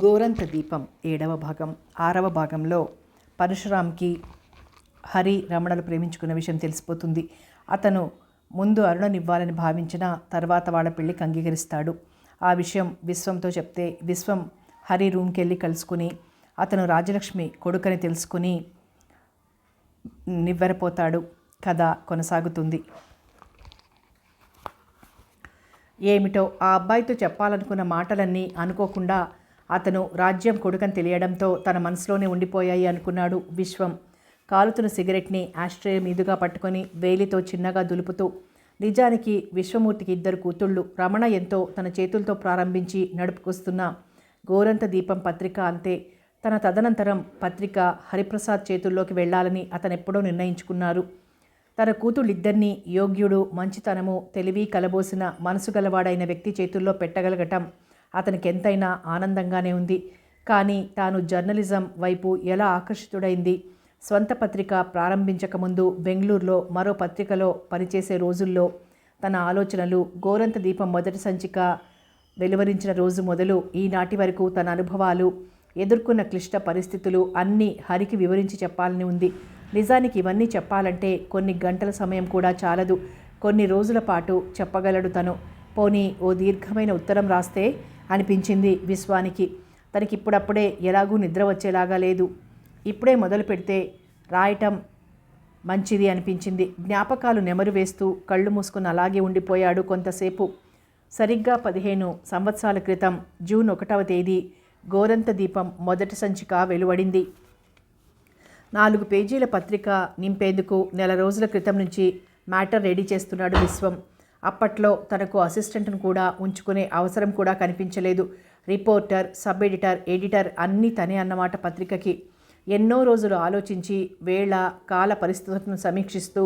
గోరంత దీపం 7వ భాగం 6వ భాగంలో పరశురామ్కి హరి రమణలు ప్రేమించుకున్న విషయం తెలిసిపోతుంది. అతను ముందు అరుణనివ్వాలని భావించిన తర్వాత వాళ్ళ పెళ్ళికి అంగీకరిస్తాడు. ఆ విషయం విశ్వంతో చెప్తే విశ్వం హరి రూమ్కి వెళ్ళి కలుసుకుని అతను రాజలక్ష్మి కొడుకని తెలుసుకుని నివ్వెరపోతాడు. కథ కొనసాగుతుంది. ఏమిటో ఆ అబ్బాయితో చెప్పాలనుకున్న మాటలన్నీ అనుకోకుండా అతను రాజ్యం కొడుకని తెలియడంతో తన మనసులోనే ఉండిపోయాయి అనుకున్నాడు విశ్వం. కాలుతున్న సిగరెట్ని ఆస్ట్రే మీదుగా పట్టుకొని వేలితో చిన్నగా దులుపుతూ, నిజానికి విశ్వమూర్తికి 2 కూతుళ్ళు. రమణ ఎంతో తన చేతులతో ప్రారంభించి నడుపుకొస్తున్న గోరంత దీపం పత్రిక అంతే. తన తదనంతరం పత్రిక హరిప్రసాద్ చేతుల్లోకి వెళ్లాలని అతనెప్పుడో నిర్ణయించుకున్నారు. తన కూతుళ్ళిద్దరినీ యోగ్యుడు, మంచితనము, తెలివి కలబోసిన మనసు గలవాడైన వ్యక్తి చేతుల్లో పెట్టగలగటం అతనికి ఎంతైనా ఆనందంగానే ఉంది. కానీ తాను జర్నలిజం వైపు ఎలా ఆకర్షితుడైంది. స్వంత పత్రిక ప్రారంభించకముందు బెంగళూరులో మరో పత్రికలో పనిచేసే రోజుల్లో తన ఆలోచనలు, గోరంత దీపం మొదటి సంచిక వెలువరించిన రోజు మొదలు ఈనాటి వరకు తన అనుభవాలు, ఎదుర్కొన్న క్లిష్ట పరిస్థితులు అన్నీ హరికి వివరించి చెప్పాలని ఉంది. నిజానికి ఇవన్నీ చెప్పాలంటే కొన్ని గంటల సమయం కూడా చాలదు. కొన్ని రోజుల పాటు చెప్పగలడు తను. పోనీ ఓ దీర్ఘమైన ఉత్తరం రాస్తే అనిపించింది విశ్వానికి. తనకిప్పుడప్పుడే ఎలాగూ నిద్ర వచ్చేలాగా లేదు. ఇప్పుడే మొదలు పెడితే రాయటం మంచిది అనిపించింది. జ్ఞాపకాలు నెమరు వేస్తూ కళ్ళు మూసుకుని అలాగే ఉండిపోయాడు కొంతసేపు. సరిగ్గా 15 సంవత్సరాల క్రితం జూన్ 1వ తేదీ గోరంత దీపం మొదటి సంచిక వెలువడింది. 4 పేజీల పత్రిక నింపేందుకు నెల రోజుల క్రితం నుంచి మ్యాటర్ రెడీ చేస్తున్నాడు విశ్వం. అప్పట్లో తనకు అసిస్టెంట్ను కూడా ఉంచుకునే అవసరం కూడా కనిపించలేదు. రిపోర్టర్, సబ్ ఎడిటర్, ఎడిటర్ అన్నీ తనే అన్నమాట పత్రికకి. ఎన్నో రోజులు ఆలోచించి వేళ కాల పరిస్థితులను సమీక్షిస్తూ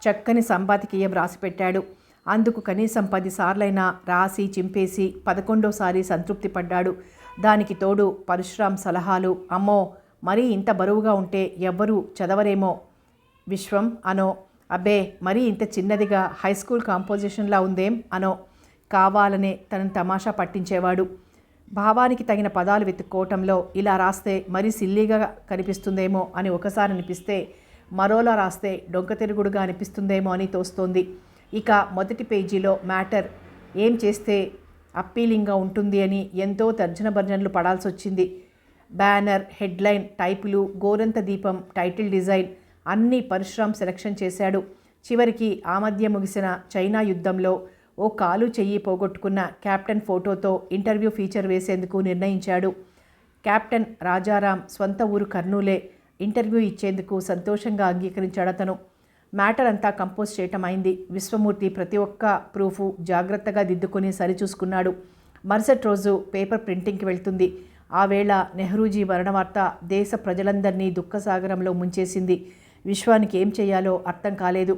చక్కని సంపాదకీయం రాసిపెట్టాడు. అందుకు కనీసం 10 సార్లైనా రాసి చింపేసి 11వ సంతృప్తి పడ్డాడు. దానికి తోడు పరశురామ్ సలహాలు. అమ్మో, మరీ ఇంత బరువుగా ఉంటే ఎవ్వరూ చదవరేమో విశ్వం అనో, అబ్బే మరీ ఇంత చిన్నదిగా హైస్కూల్ కాంపోజిషన్లా ఉందేం అనో కావాలనే తనని తమాషా పట్టించేవాడు. భావానికి తగిన పదాలు వెతుక్కోవటంలో ఇలా రాస్తే మరీ సిల్లీగా కనిపిస్తుందేమో అని ఒకసారి అనిపిస్తే, మరోలా రాస్తే డొంక తిరుగుడుగా అనిపిస్తుందేమో అని తోస్తోంది. ఇక మొదటి పేజీలో మ్యాటర్ ఏం చేస్తే అప్పీలింగ్గా ఉంటుంది అని ఎంతో తర్జన భర్జనలు పడాల్సి వచ్చింది. బ్యానర్, హెడ్లైన్, టైపులు, గోరంత దీపం టైటిల్ డిజైన్ అన్నీ పరశురామ్ సెలక్షన్ చేశాడు. చివరికి ఆ మధ్య ముగిసిన చైనా యుద్ధంలో ఓ కాలు చెయ్యి పోగొట్టుకున్న కెప్టెన్ ఫోటోతో ఇంటర్వ్యూ ఫీచర్ వేసేందుకు నిర్ణయించాడు. కెప్టెన్ రాజారాం స్వంత ఊరు కర్నూలే. ఇంటర్వ్యూ ఇచ్చేందుకు సంతోషంగా అంగీకరించాడు అతను. మ్యాటర్ అంతా కంపోజ్ చేయటం అయింది. విశ్వమూర్తి ప్రతి ఒక్క ప్రూఫు జాగ్రత్తగా దిద్దుకొని సరిచూసుకున్నాడు. మరుసటి రోజు పేపర్ ప్రింటింగ్కి వెళ్తుంది. ఆ వేళ నెహ్రూజీ మరణవార్త దేశ ప్రజలందరినీ దుఃఖసాగరంలో ముంచేసింది. విశ్వానికి ఏం చేయాలో అర్థం కాలేదు.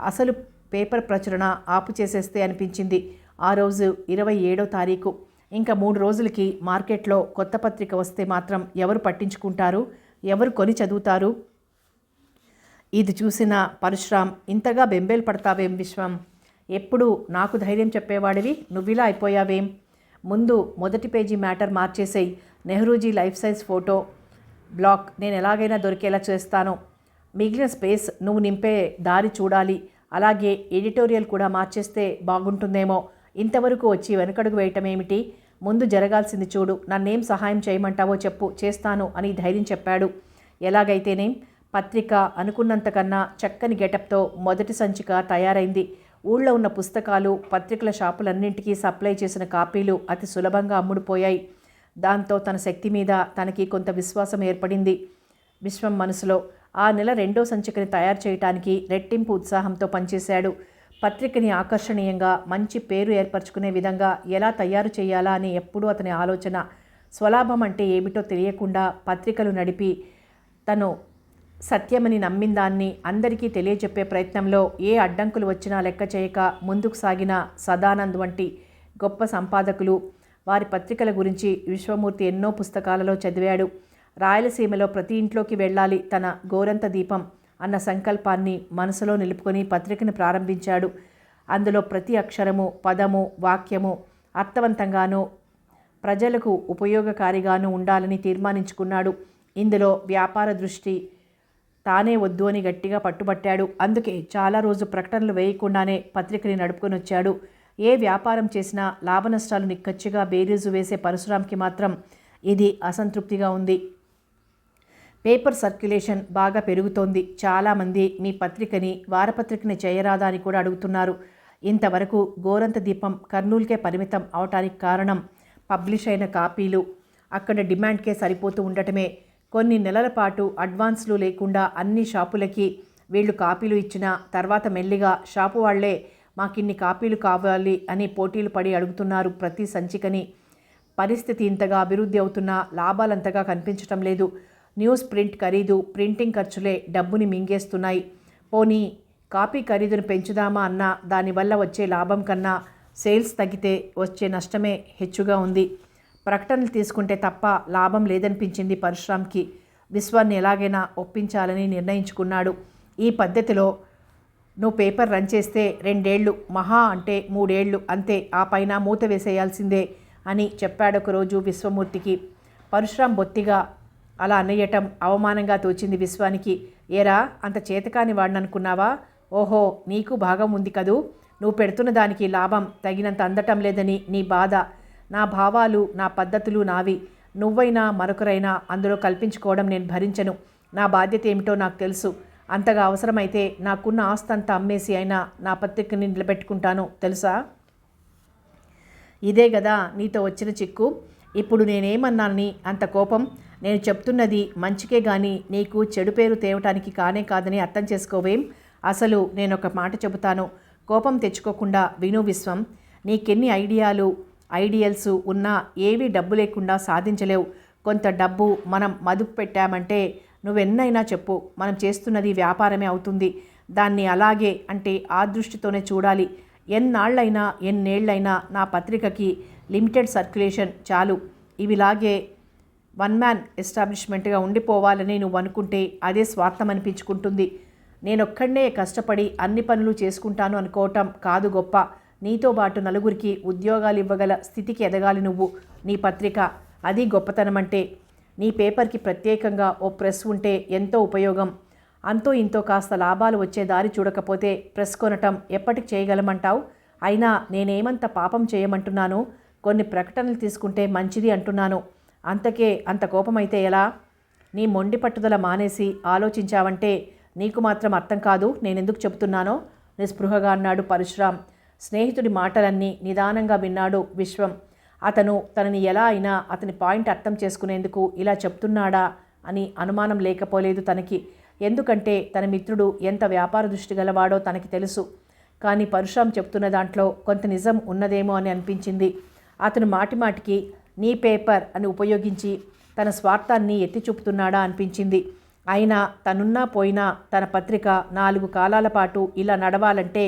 అసలు పేపర్ ప్రచురణ ఆపు చేసేస్తే అనిపించింది. ఆ రోజు 27వ తారీఖు. ఇంకా 3 రోజులకి మార్కెట్లో కొత్త పత్రిక వస్తే మాత్రం ఎవరు పట్టించుకుంటారు, ఎవరు కొని చదువుతారు? ఇది చూసిన పరశురామ్, ఇంతగా బెంబేలు పడతావేం విశ్వం? ఎప్పుడు నాకు ధైర్యం చెప్పేవాడివి, నువ్విలా అయిపోయావేం? ముందు మొదటి పేజీ మ్యాటర్ మార్చేసేయి. Nehruji life size photo block నేను ఎలాగైనా దొరికేలా చేస్తాను. మిగిలిన స్పేస్ నువ్వు నింపే దారి చూడాలి. అలాగే ఎడిటోరియల్ కూడా మార్చేస్తే బాగుంటుందేమో. ఇంతవరకు వచ్చి వెనకడుగు వేయటం ఏమిటి? ముందు జరగాల్సింది చూడు. నన్నేం సహాయం చేయమంటావో చెప్పు, చేస్తాను అని ధైర్యం చెప్పాడు. ఎలాగైతేనేం పత్రిక అనుకున్నంతకన్నా చక్కని గెటప్తో మొదటి సంచిక తయారైంది. ఊళ్ళో ఉన్న పుస్తకాలు, పత్రికల షాపులన్నింటికీ సప్లై చేసిన కాపీలు అతి సులభంగా అమ్ముడుపోయాయి. దాంతో తన శక్తి మీద తనకి కొంత విశ్వాసం ఏర్పడింది విశ్వం మనసులో. ఆ నెల 2వ సంచికని తయారు చేయడానికి రెట్టింపు ఉత్సాహంతో పనిచేశాడు. పత్రికని ఆకర్షణీయంగా మంచి పేరు ఏర్పరచుకునే విధంగా ఎలా తయారు చేయాలా అని ఎప్పుడూ అతని ఆలోచన. స్వలాభం అంటే ఏమిటో తెలియకుండా పత్రికలు నడిపి తను సత్యమని నమ్మిన దాన్ని అందరికీ తెలియజెప్పే ప్రయత్నంలో ఏ అడ్డంకులు వచ్చినా లెక్క చేయక ముందుకు సాగిన సదానంద్ వంటి గొప్ప సంపాదకులు, వారి పత్రికల గురించి విశ్వమూర్తి ఎన్నో పుస్తకాలలో చదివాడు. రాయలసీమలో ప్రతి ఇంట్లోకి వెళ్ళాలి తన గోరంత దీపం అన్న సంకల్పాన్ని మనసులో నిలుపుకొని పత్రికను ప్రారంభించాడు. అందులో ప్రతి అక్షరము, పదము, వాక్యము అర్థవంతంగానూ ప్రజలకు ఉపయోగకారిగాను ఉండాలని తీర్మానించుకున్నాడు. ఇందులో వ్యాపార దృష్టి తానే వద్దు అని గట్టిగా పట్టుబట్టాడు. అందుకే చాలా రోజు ప్రకటనలు వేయకుండానే పత్రికని నడుపుకొని వచ్చాడు. ఏ వ్యాపారం చేసినా లాభనష్టాలు నిక్కచ్చిగా బేరీజు వేసే పరశురాంకి మాత్రం ఇది అసంతృప్తిగా ఉంది. పేపర్ సర్క్యులేషన్ బాగా పెరుగుతోంది. చాలామంది మీ పత్రికని వారపత్రికని చేయరాదా అని కూడా అడుగుతున్నారు. ఇంతవరకు గోరంత దీపం కర్నూలుకే పరిమితం అవటానికి కారణం పబ్లిష్ అయిన కాపీలు అక్కడ డిమాండ్కే సరిపోతూ ఉండటమే. కొన్ని నెలల పాటు అడ్వాన్స్లు లేకుండా అన్ని షాపులకి వీళ్ళు కాపీలు ఇచ్చిన తర్వాత మెల్లిగా షాపు వాళ్లే మాకిన్ని కాపీలు కావాలి అని పోటీలు పడి అడుగుతున్నారు ప్రతి సంచికని. పరిస్థితి ఇంతగా అభివృద్ధి అవుతున్నా లాభాలంతగా కనిపించటం లేదు. న్యూస్ ప్రింట్ ఖరీదు, ప్రింటింగ్ ఖర్చులే డబ్బుని మింగేస్తున్నాయి. పోనీ కాపీ ఖరీదును పెంచుదామా అన్నా దానివల్ల వచ్చే లాభం కన్నా సేల్స్ తగ్గితే వచ్చే నష్టమే హెచ్చుగా ఉంది. ప్రకటనలు తీసుకుంటే తప్ప లాభం లేదనిపించింది పరశురాంకి. విశ్వాన్ని ఎలాగైనా ఒప్పించాలని నిర్ణయించుకున్నాడు. ఈ పద్ధతిలో నువ్వు పేపర్ రన్ చేస్తే 2 ఏళ్ళు, మహా అంటే 3 ఏళ్ళు అంతే, ఆ పైన మూత వేసేయాల్సిందే అని చెప్పాడొకరోజు విశ్వమూర్తికి. పరశురాం బొత్తిగా అలా అన్నయ్యటం అవమానంగా తోచింది విశ్వానికి. ఏరా అంత చేతకాని వాడిననుకున్నావా? ఓహో, నీకు భాగం ఉంది కదూ. నువ్వు పెడుతున్న దానికి లాభం తగినంత అందటం లేదని నీ బాధ. నా భావాలు, నా పద్ధతులు నావి. నువ్వైనా మరొకరైనా అందులో కల్పించుకోవడం నేను భరించను. నా బాధ్యత ఏమిటో నాకు తెలుసు. అంతగా అవసరమైతే నాకున్న ఆస్తంతా అమ్మేసి అయినా నా పత్రికని నిలబెట్టుకుంటాను తెలుసా? ఇదే గదా నీతో వచ్చిన చిక్కు. ఇప్పుడు నేనేమన్నానని అంత కోపం? నేను చెప్తున్నది మంచికే గాని నీకు చెడు పేరు తేవటానికి కానే కాదని అర్థం చేసుకోవేం? అసలు నేనొక మాట చెబుతాను, కోపం తెచ్చుకోకుండా విను విశ్వం. నీకెన్ని ఐడియల్స్ ఉన్నా ఏవీ డబ్బు లేకుండా సాధించలేవు. కొంత డబ్బు మనం మదుపు పెట్టామంటే నువ్వెన్నైనా చెప్పు, మనం చేస్తున్నది వ్యాపారమే అవుతుంది. దాన్ని అలాగే అంటే ఆ దృష్టితోనే చూడాలి. ఎన్నాళ్ళైనా ఎన్నేళ్లైనా నా పత్రికకి లిమిటెడ్ సర్క్యులేషన్ చాలు. ఇవిలాగే 1 మ్యాన్ ఎస్టాబ్లిష్మెంట్గా ఉండిపోవాలని నువ్వు అనుకుంటే అదే స్వార్థం అనిపించుకుంటుంది. నేనొక్కడే కష్టపడి అన్ని పనులు చేసుకుంటాను అనుకోవటం కాదు గొప్ప. నీతో పాటు నలుగురికి ఉద్యోగాలు ఇవ్వగల స్థితికి ఎదగాలి నువ్వు. నీ పత్రిక అది గొప్పతనమంటే. నీ పేపర్కి ప్రత్యేకంగా ఓ ప్రెస్ ఉంటే ఎంతో ఉపయోగం. అంతో ఇంతో కాస్త లాభాలు వచ్చే దారి చూడకపోతే ప్రెస్ కొనటం ఎప్పటికి చేయగలమంటావు? అయినా నేనేమంత పాపం చేయమంటున్నాను? కొన్ని ప్రకటనలు తీసుకుంటే మంచిది అంటున్నాను. అంతకే అంత కోపమైతే ఎలా? నీ మొండి పట్టుదల మానేసి ఆలోచించావంటే నీకు మాత్రం అర్థం కాదు నేనెందుకు చెబుతున్నానో నిస్పృహగా అన్నాడు పరశురాం. స్నేహితుడి మాటలన్నీ నిదానంగా విన్నాడు విశ్వం. అతను తనని ఎలా అయినా అతని పాయింట్ అర్థం చేసుకునేందుకు ఇలా చెప్తున్నాడా అని అనుమానం లేకపోలేదు తనకి. ఎందుకంటే తన మిత్రుడు ఎంత వ్యాపార దృష్టి గలవాడో తనకి తెలుసు. కానీ పరశురాం చెప్తున్న దాంట్లో కొంత నిజం ఉన్నదేమో అని అనిపించింది. అతను మాటిమాటికి నీ పేపర్ అని ఉపయోగించి తన స్వార్థాన్ని ఎత్తి చూపుతున్నాడా అనిపించింది. అయినా తనున్నా పోయినా తన పత్రిక 4 కాలాల పాటు ఇలా నడవాలంటే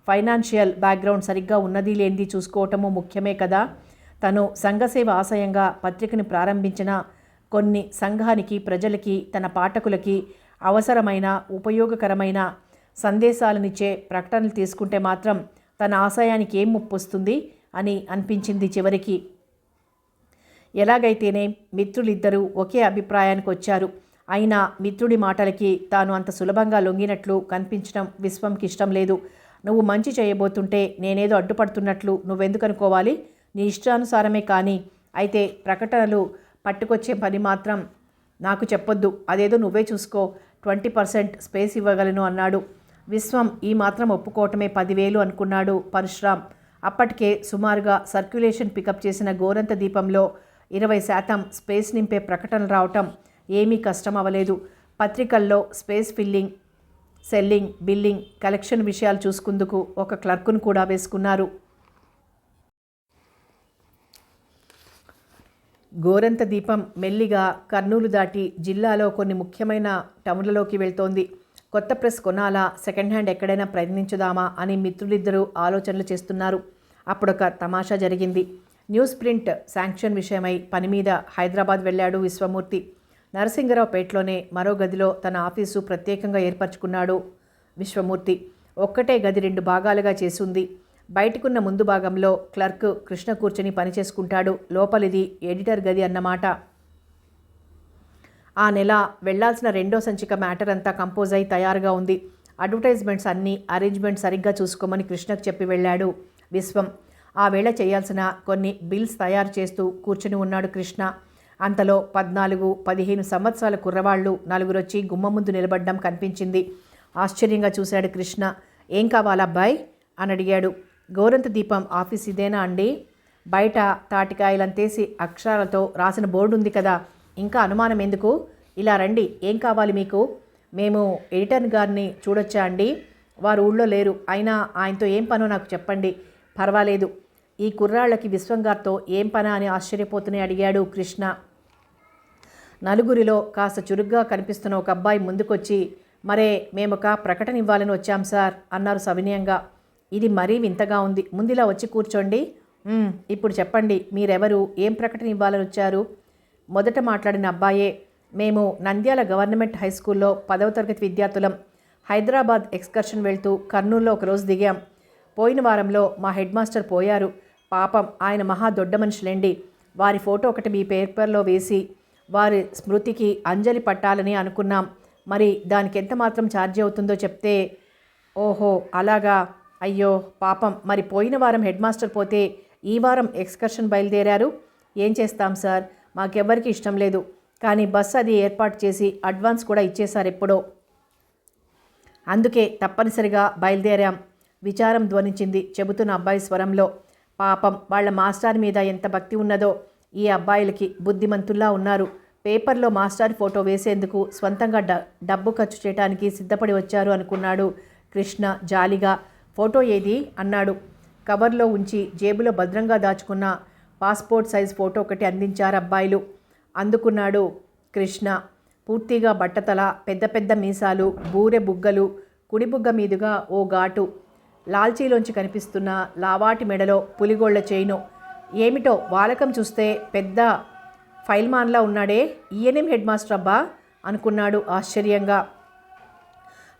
ఫైనాన్షియల్ బ్యాక్గ్రౌండ్ సరిగ్గా ఉన్నది లేనిది చూసుకోవటము ముఖ్యమే కదా. తను సంఘసేవ ఆశయంగా పత్రికని ప్రారంభించిన కొన్ని సంఘానికి, ప్రజలకి, తన పాఠకులకి అవసరమైన ఉపయోగకరమైన సందేశాలనిచ్చే ప్రకటనలు తీసుకుంటే మాత్రం తన ఆశయానికి ఏం ముప్పు వస్తుంది అని అనిపించింది చివరికి. ఎలాగైతేనే మిత్రులిద్దరూ ఒకే అభిప్రాయానికి వచ్చారు. అయినా మిత్రుడి మాటలకి తాను అంత సులభంగా లొంగినట్లు కనిపించడం విశ్వంకి ఇష్టం లేదు. నువ్వు మంచి చేయబోతుంటే నేనేదో అడ్డుపడుతున్నట్లు నువ్వెందుకు అనుకోవాలి? నీ ఇష్టానుసారమే కానీ అయితే ప్రకటనలు పట్టుకొచ్చే పని మాత్రం నాకు చెప్పొద్దు. అదేదో నువ్వే చూసుకో. 20% స్పేస్ ఇవ్వగలను అన్నాడు. విశ్వం ఈ మాత్రం ఒప్పుకోవటమే 10,000 అనుకున్నాడు పరశురాం. అప్పటికే సుమారుగా సర్క్యులేషన్ పికప్ చేసిన గోరంత దీపంలో 20% స్పేస్ నింపే ప్రకటనలు రావటం ఏమీ కష్టం అవ్వలేదు. పత్రికల్లో space filling, selling, billing, collection విషయాలు చూసుకుందుకు ఒక క్లర్కును కూడా వేసుకున్నారు. గోరంత దీపం మెల్లిగా కర్నూలు దాటి జిల్లాలో కొన్ని ముఖ్యమైన టౌన్లలోకి వెళ్తోంది. కొత్త ప్రెస్ కొనాలా, సెకండ్ హ్యాండ్ ఎక్కడైనా ప్రయత్నించుదామా అని మిత్రులిద్దరూ ఆలోచనలు చేస్తున్నారు. అప్పుడొక తమాషా జరిగింది. న్యూస్ ప్రింట్ శాంక్షన్ విషయమై పని మీద హైదరాబాద్ వెళ్ళాడు విశ్వమూర్తి. నరసింగరావుపేటలోనే మరో గదిలో తన ఆఫీసు ప్రత్యేకంగా ఏర్పరచుకున్నాడు విశ్వమూర్తి. ఒక్కటే గది 2 భాగాలుగా చేసుంది. బయటకున్న ముందు భాగంలో క్లర్క్ కృష్ణ కూర్చొని పనిచేసుకుంటాడు. లోపలిది ఎడిటర్ గది అన్నమాట. ఆ నెల వెళ్లాల్సిన 2వ సంచిక మ్యాటర్ అంతా కంపోజ్ అయి తయారుగా ఉంది. అడ్వర్టైజ్మెంట్స్ అన్నీ అరేంజ్మెంట్ సరిగ్గా చూసుకోమని కృష్ణకు చెప్పి వెళ్ళాడు విశ్వం. ఆ వేళ చేయాల్సిన కొన్ని బిల్స్ తయారు చేస్తూ కూర్చుని ఉన్నాడు కృష్ణ. అంతలో 14-15 సంవత్సరాల కుర్రవాళ్ళు 4 వచ్చి గుమ్మ ముందు నిలబడ్డం కనిపించింది. ఆశ్చర్యంగా చూశాడు కృష్ణ. ఏం కావాలా అబ్బాయి అని అడిగాడు. గోరంత దీపం ఆఫీస్ ఇదేనా అండి? బయట తాటికాయలంతేసి అక్షరాలతో రాసిన బోర్డు ఉంది కదా, ఇంకా అనుమానం ఎందుకు? ఇలా రండి, ఏం కావాలి మీకు? మేము ఎడిటర్ గారిని చూడొచ్చా అండి? వారు ఊళ్ళో లేరు, అయినా ఆయనతో ఏం పనో నాకు చెప్పండి. పర్వాలేదు. ఈ కుర్రాళ్ళకి విశ్వం గారితో ఏం పనా అని ఆశ్చర్యపోతూనే అడిగాడు కృష్ణ. నలుగురిలో కాస్త చురుగ్గా కనిపిస్తున్న ఒక అబ్బాయి ముందుకొచ్చి, మరే మేమొక ప్రకటన ఇవ్వాలని వచ్చాం సార్ అన్నారు సవినయంగా. ఇది మరీ వింతగా ఉంది, ముందులా వచ్చి కూర్చోండి. ఇప్పుడు చెప్పండి, మీరెవరు, ఏం ప్రకటన ఇవ్వాలని వచ్చారు? మొదట మాట్లాడిన అబ్బాయే. మేము నంద్యాల గవర్నమెంట్ హై స్కూల్లో 10వ తరగతి విద్యార్థులం. హైదరాబాద్ ఎక్స్కర్షన్ వెళ్తూ కర్నూలులో ఒకరోజు దిగాం. పోయిన వారంలో మా హెడ్ మాస్టర్ పోయారు. పాపం, ఆయన మహా దొడ్డ మనుషులేండి. వారి ఫోటో ఒకటి మీ పేపర్లో వేసి వారి స్మృతికి అంజలి పట్టాలని అనుకున్నాం. మరి దానికి ఎంత మాత్రం ఛార్జీ అవుతుందో చెప్తే. ఓహో అలాగా, అయ్యో పాపం. మరి పోయిన వారం హెడ్ మాస్టర్ పోతే ఈ వారం ఎక్స్కర్షన్ బయలుదేరారు. ఏం చేస్తాం సార్, మాకెవ్వరికి ఇష్టం లేదు. కానీ బస్సు అది ఏర్పాటు చేసి అడ్వాన్స్ కూడా ఇచ్చేశారు ఎప్పుడో. అందుకే తప్పనిసరిగా బయలుదేరాం. విచారం ధ్వనించింది చెబుతున్న అబ్బాయి స్వరంలో. పాపం, వాళ్ళ మాస్టర్ మీద ఎంత భక్తి ఉన్నదో. ఈ అబ్బాయిలకి బుద్ధిమంతుల్లా ఉన్నారు. పేపర్లో మాస్టర్ ఫోటో వేసేందుకు స్వంతంగా డబ్బు ఖర్చు చేయడానికి సిద్ధపడి వచ్చారు అనుకున్నాడు కృష్ణ జాలిగా. ఫోటో ఏది అన్నాడు. కవర్లో ఉంచి జేబులో భద్రంగా దాచుకున్న పాస్పోర్ట్ సైజ్ ఫోటో ఒకటి అందించారు అబ్బాయిలు. అందుకున్నాడు కృష్ణ. పూర్తిగా బట్టతల, పెద్ద పెద్ద మీసాలు, బూరె బుగ్గలు, కుడి బుగ్గ మీదుగా ఓ ఘాటు, లాల్చీలోంచి కనిపిస్తున్న లావాటి మెడలో పులిగోళ్ల చైను. ఏమిటో వాలకం చూస్తే పెద్ద ఫైల్మాన్లా ఉన్నాడే, ఈయనేం హెడ్ మాస్టర్ అబ్బా అనుకున్నాడు ఆశ్చర్యంగా.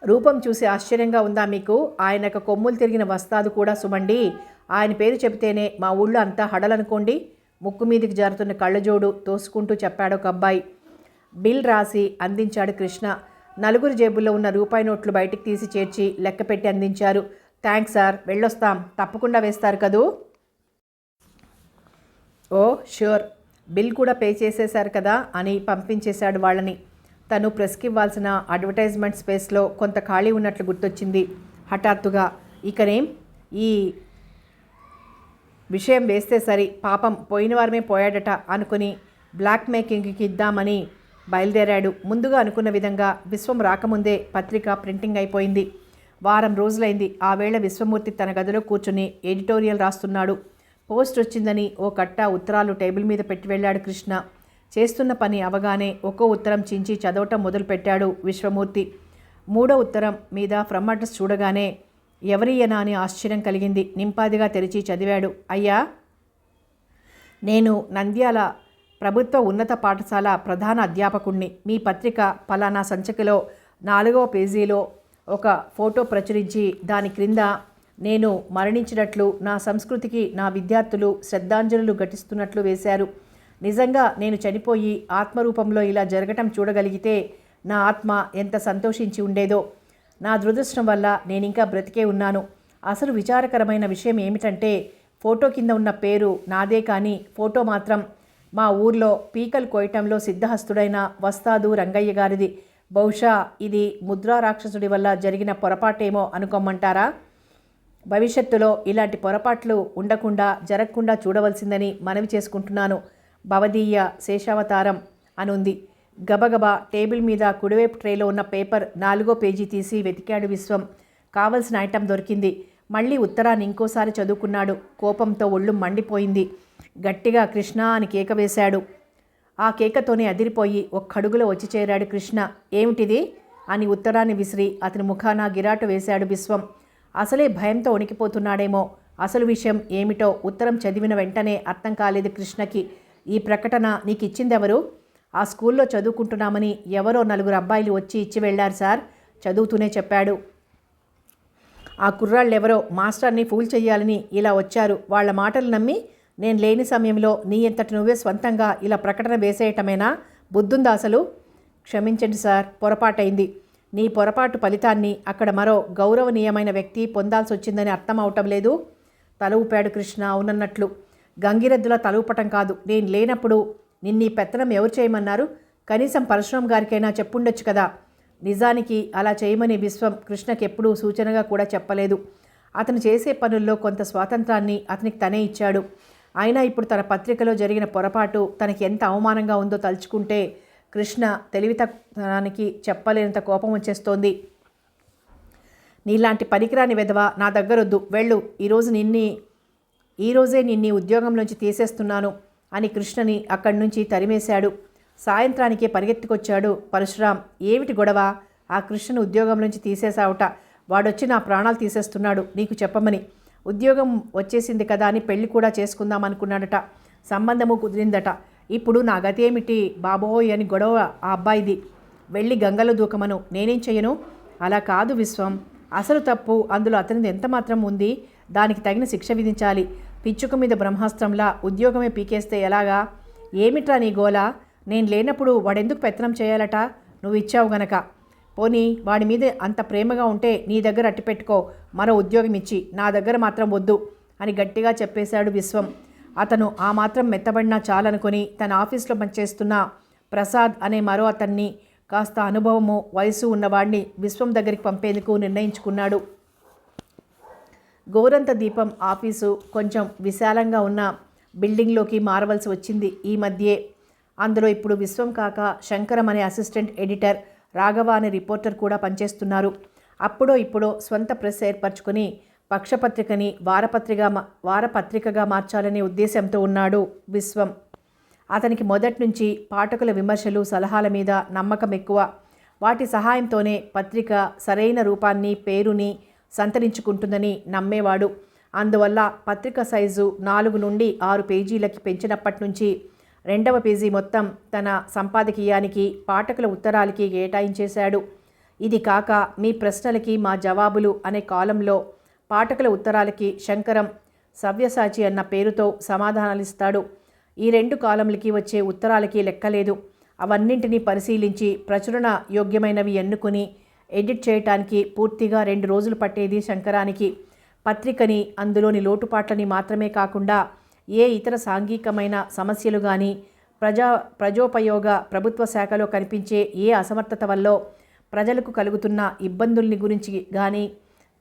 రూపం చూసి ఆశ్చర్యంగా ఉందా మీకు? ఆయనకు కొమ్ములు తిరిగిన వస్తాదు కూడా సుమండి. ఆయన పేరు చెబితేనే మా ఊళ్ళో అంతా హడలనుకోండి. ముక్కు మీదికి జారుతున్న కళ్ళజోడు తోసుకుంటూ చెప్పాడు ఒక అబ్బాయి. బిల్ రాసి అందించాడు కృష్ణ. 4 జేబుల్లో ఉన్న రూపాయి నోట్లు బయటికి తీసి చేర్చి లెక్క పెట్టి అందించారు. థ్యాంక్స్ సార్, వెళ్ళొస్తాం. తప్పకుండా వేస్తారు కదూ? ఓ ష్యూర్. బిల్ కూడా పే చేసేశారు కదా అని పంపించేశాడు వాళ్ళని. తను ప్రెస్కి ఇవ్వాల్సిన అడ్వర్టైజ్మెంట్ స్పేస్లో కొంత ఖాళీ ఉన్నట్లు గుర్తొచ్చింది హఠాత్తుగా. ఇకనేం ఈ విషయం వేస్తే సరి, పాపం పోయిన వారమే పోయాడట అనుకుని బ్లాక్ మేకింగ్కి ఇద్దామని బయలుదేరాడు. ముందుగా అనుకున్న విధంగా విశ్వం రాకముందే పత్రిక ప్రింటింగ్ అయిపోయింది. వారం రోజులైంది. ఆ వేళ విశ్వమూర్తి తన గదిలో కూర్చుని ఎడిటోరియల్ రాస్తున్నాడు. పోస్ట్ వచ్చిందని ఓ కట్ట ఉత్తరాలు టేబుల్ మీద పెట్టి వెళ్ళాడు కృష్ణ. చేస్తున్న పని అవగానే ఒక్కో ఉత్తరం చించి చదవటం మొదలుపెట్టాడు విశ్వమూర్తి. 3వ ఉత్తరం మీద ఫ్రమ్ అడ్రస్ చూడగానే ఎవరియనా అని ఆశ్చర్యం కలిగింది. నింపాదిగా తెరిచి చదివాడు. అయ్యా, నేను నంద్యాల ప్రభుత్వ ఉన్నత పాఠశాల ప్రధాన అధ్యాపకుణ్ణి. మీ పత్రిక పలానా సంచికలో 4వ పేజీలో ఒక ఫోటో ప్రచురించి దాని క్రింద నేను మరణించినట్లు, నా సంస్కృతికి నా విద్యార్థులు శ్రద్ధాంజలులు ఘటిస్తున్నట్లు వేశారు. నిజంగా నేను చనిపోయి ఆత్మరూపంలో ఇలా జరగటం చూడగలిగితే నా ఆత్మ ఎంత సంతోషించి ఉండేదో. నా దురదృష్టం వల్ల నేనింకా బ్రతికే ఉన్నాను. అసలు విచారకరమైన విషయం ఏమిటంటే, ఫోటో కింద ఉన్న పేరు నాదే, కానీ ఫోటో మాత్రం మా ఊర్లో పీకలు కోయటంలో సిద్ధహస్తుడైన వస్తాదు రంగయ్య గారిది. బహుశా ఇది ముద్రా రాక్షసుడి వల్ల జరిగిన పొరపాటేమో అనుకోమంటారా? భవిష్యత్తులో ఇలాంటి పొరపాట్లు ఉండకుండా జరగకుండా చూడవలసిందని మనవి చేసుకుంటున్నాను. భవదీయ శేషావతారం అనుంది. గబగబా టేబుల్ మీద కుడివైపు ట్రేలో ఉన్న పేపర్ 4వ పేజీ తీసి వెతికాడు విశ్వం. కావలసిన ఐటెం దొరికింది. మళ్ళీ ఉత్తరాన్ని ఇంకోసారి చదువుకున్నాడు. కోపంతో ఒళ్ళు మండిపోయింది. గట్టిగా కృష్ణ అని కేక వేశాడు. ఆ కేకతోనే అదిరిపోయి ఒక్కడుగులో వచ్చి చేరాడు కృష్ణ. ఏమిటిది అని ఉత్తరాన్ని విసిరి అతని ముఖాన గిరాటు వేశాడు విశ్వం. అసలే భయంతో వణికిపోతున్నాడేమో. అసలు విషయం ఏమిటో ఉత్తరం చదివిన వెంటనే అర్థం కాలేదు కృష్ణకి. ఈ ప్రకటన నీకు ఇచ్చిందెవరు? ఆ స్కూల్లో చదువుకుంటున్నామని ఎవరో 4 అబ్బాయిలు వచ్చి ఇచ్చి వెళ్ళారు సార్, చదువుతూనే చెప్పాడు. ఆ కుర్రాళ్ళెవరో మాస్టర్ని ఫూల్ చెయ్యాలని ఇలా వచ్చారు. వాళ్ళ మాటలు నమ్మి నేను లేని సమయంలో నీ అంతటి నువ్వే స్వంతంగా ఇలా ప్రకటన వేసేయటమేనా? బుద్ధుందా అసలు? క్షమించండి సార్, పొరపాటైంది. నీ పొరపాటు ఫలితాన్ని అక్కడ మరో గౌరవనీయమైన వ్యక్తి పొందాల్సి వచ్చిందని అర్థం అవటం లేదు. తల ఊపాడు కృష్ణ అవునన్నట్లు. గంగిరెద్దుల తల ఊపటం కాదు, నేను లేనప్పుడు నిన్నీ పెత్తనం ఎవరు చేయమన్నారు? కనీసం పరశురాం గారికైనా చెప్పుండొచ్చు కదా. నిజానికి అలా చేయమని విశ్వం కృష్ణకి ఎప్పుడూ సూచనగా కూడా చెప్పలేదు. అతను చేసే పనుల్లో కొంత స్వాతంత్రాన్ని అతనికి తనే ఇచ్చాడు. అయినా ఇప్పుడు తన పత్రికలో జరిగిన పొరపాటు తనకి ఎంత అవమానంగా ఉందో తలుచుకుంటే కృష్ణ తెలివితనానికి చెప్పలేనంత కోపం వచ్చేస్తోంది. నీలాంటి పనికిరాని వెధవ నా దగ్గరొద్దు, వెళ్ళు. ఈరోజే నిన్ని ఉద్యోగంలోంచి తీసేస్తున్నాను అని కృష్ణని అక్కడి నుంచి తరిమేశాడు. సాయంత్రానికే పరిగెత్తుకొచ్చాడు పరశురాం. ఏమిటి గొడవ? ఆ కృష్ణను ఉద్యోగంలోంచి తీసేసావుట. వాడొచ్చి నా ప్రాణాలు తీసేస్తున్నాడు నీకు చెప్పమని. ఉద్యోగం వచ్చేసింది కదా అని పెళ్లి కూడా చేసుకుందాం అనుకున్నాడట. సంబంధము కుదిరిందట. ఇప్పుడు నా గతి ఏమిటి బాబోయ్ అని గొడవ ఆ అబ్బాయిది. వెళ్ళి గంగలో దూకమను, నేనేం చెయ్యను? అలా కాదు విశ్వం, అసలు తప్పు అందులో అతనిది ఎంత మాత్రం ఉంది? దానికి తగిన శిక్ష విధించాలి. పిచ్చుక మీద బ్రహ్మాస్త్రంలా ఉద్యోగమే పీకేస్తే ఎలాగా? ఏమిట్రా నీ గోలా? నేను లేనప్పుడు వాడెందుకు పెత్తనం చేయాలట? నువ్వు ఇచ్చావు గనక. పోనీ వాడి మీద అంత ప్రేమగా ఉంటే నీ దగ్గర అట్టిపెట్టుకో, మరో ఉద్యోగం ఇచ్చి, నా దగ్గర మాత్రం వద్దు అని గట్టిగా చెప్పేశాడు విశ్వం. అతను ఆ మాత్రం మెత్తబడినా చాలనుకొని తన ఆఫీస్లో పనిచేస్తున్న ప్రసాద్ అనే మరో అతన్ని, కాస్త అనుభవము వయసు ఉన్నవాడిని విశ్వం దగ్గరికి పంపేందుకు నిర్ణయించుకున్నాడు. గోరంత దీపం ఆఫీసు కొంచెం విశాలంగా ఉన్న బిల్డింగ్లోకి మారవలసి వచ్చింది ఈ మధ్యే. అందులో ఇప్పుడు విశ్వం కాక శంకరం అనే అసిస్టెంట్ ఎడిటర్, రాఘవ అనే రిపోర్టర్ కూడా పనిచేస్తున్నారు. అప్పుడో ఇప్పుడో స్వంత ప్రెస్ ఏర్పరచుకొని పక్షపత్రికని వారపత్రికగా మార్చాలనే ఉద్దేశంతో ఉన్నాడు విశ్వం. అతనికి మొదటి నుంచి పాఠకుల విమర్శలు సలహాల మీద నమ్మకం ఎక్కువ. వాటి సహాయంతోనే పత్రిక సరైన రూపాన్ని పేరుని సంతరించుకుంటుందని నమ్మేవాడు. అందువల్ల పత్రిక సైజు 4 నుండి 6 పేజీలకి పెంచినప్పటి నుంచి 2వ పేజీ మొత్తం తన సంపాదకీయానికి పాఠకుల ఉత్తరాలకి కేటాయించేశాడు. ఇది కాక మీ ప్రశ్నలకి మా జవాబులు అనే కాలంలో పాఠకుల ఉత్తరాలకి శంకరం సవ్యసాచి అన్న పేరుతో సమాధానాలిస్తాడు. ఈ 2 కాలంలకి వచ్చే ఉత్తరాలకి లెక్కలేదు. అవన్నింటినీ పరిశీలించి ప్రచురణ యోగ్యమైనవి ఎన్నుకుని ఎడిట్ చేయటానికి పూర్తిగా 2 రోజులు పట్టేది శంకరానికి. పత్రికని, అందులోని లోటుపాట్లని మాత్రమే కాకుండా ఏ ఇతర సాంఘికమైన సమస్యలు కానీ, ప్రజోపయోగ ప్రభుత్వ శాఖలో కనిపించే ఏ అసమర్థత వల్ల ప్రజలకు కలుగుతున్న ఇబ్బందుల్ని గురించి కానీ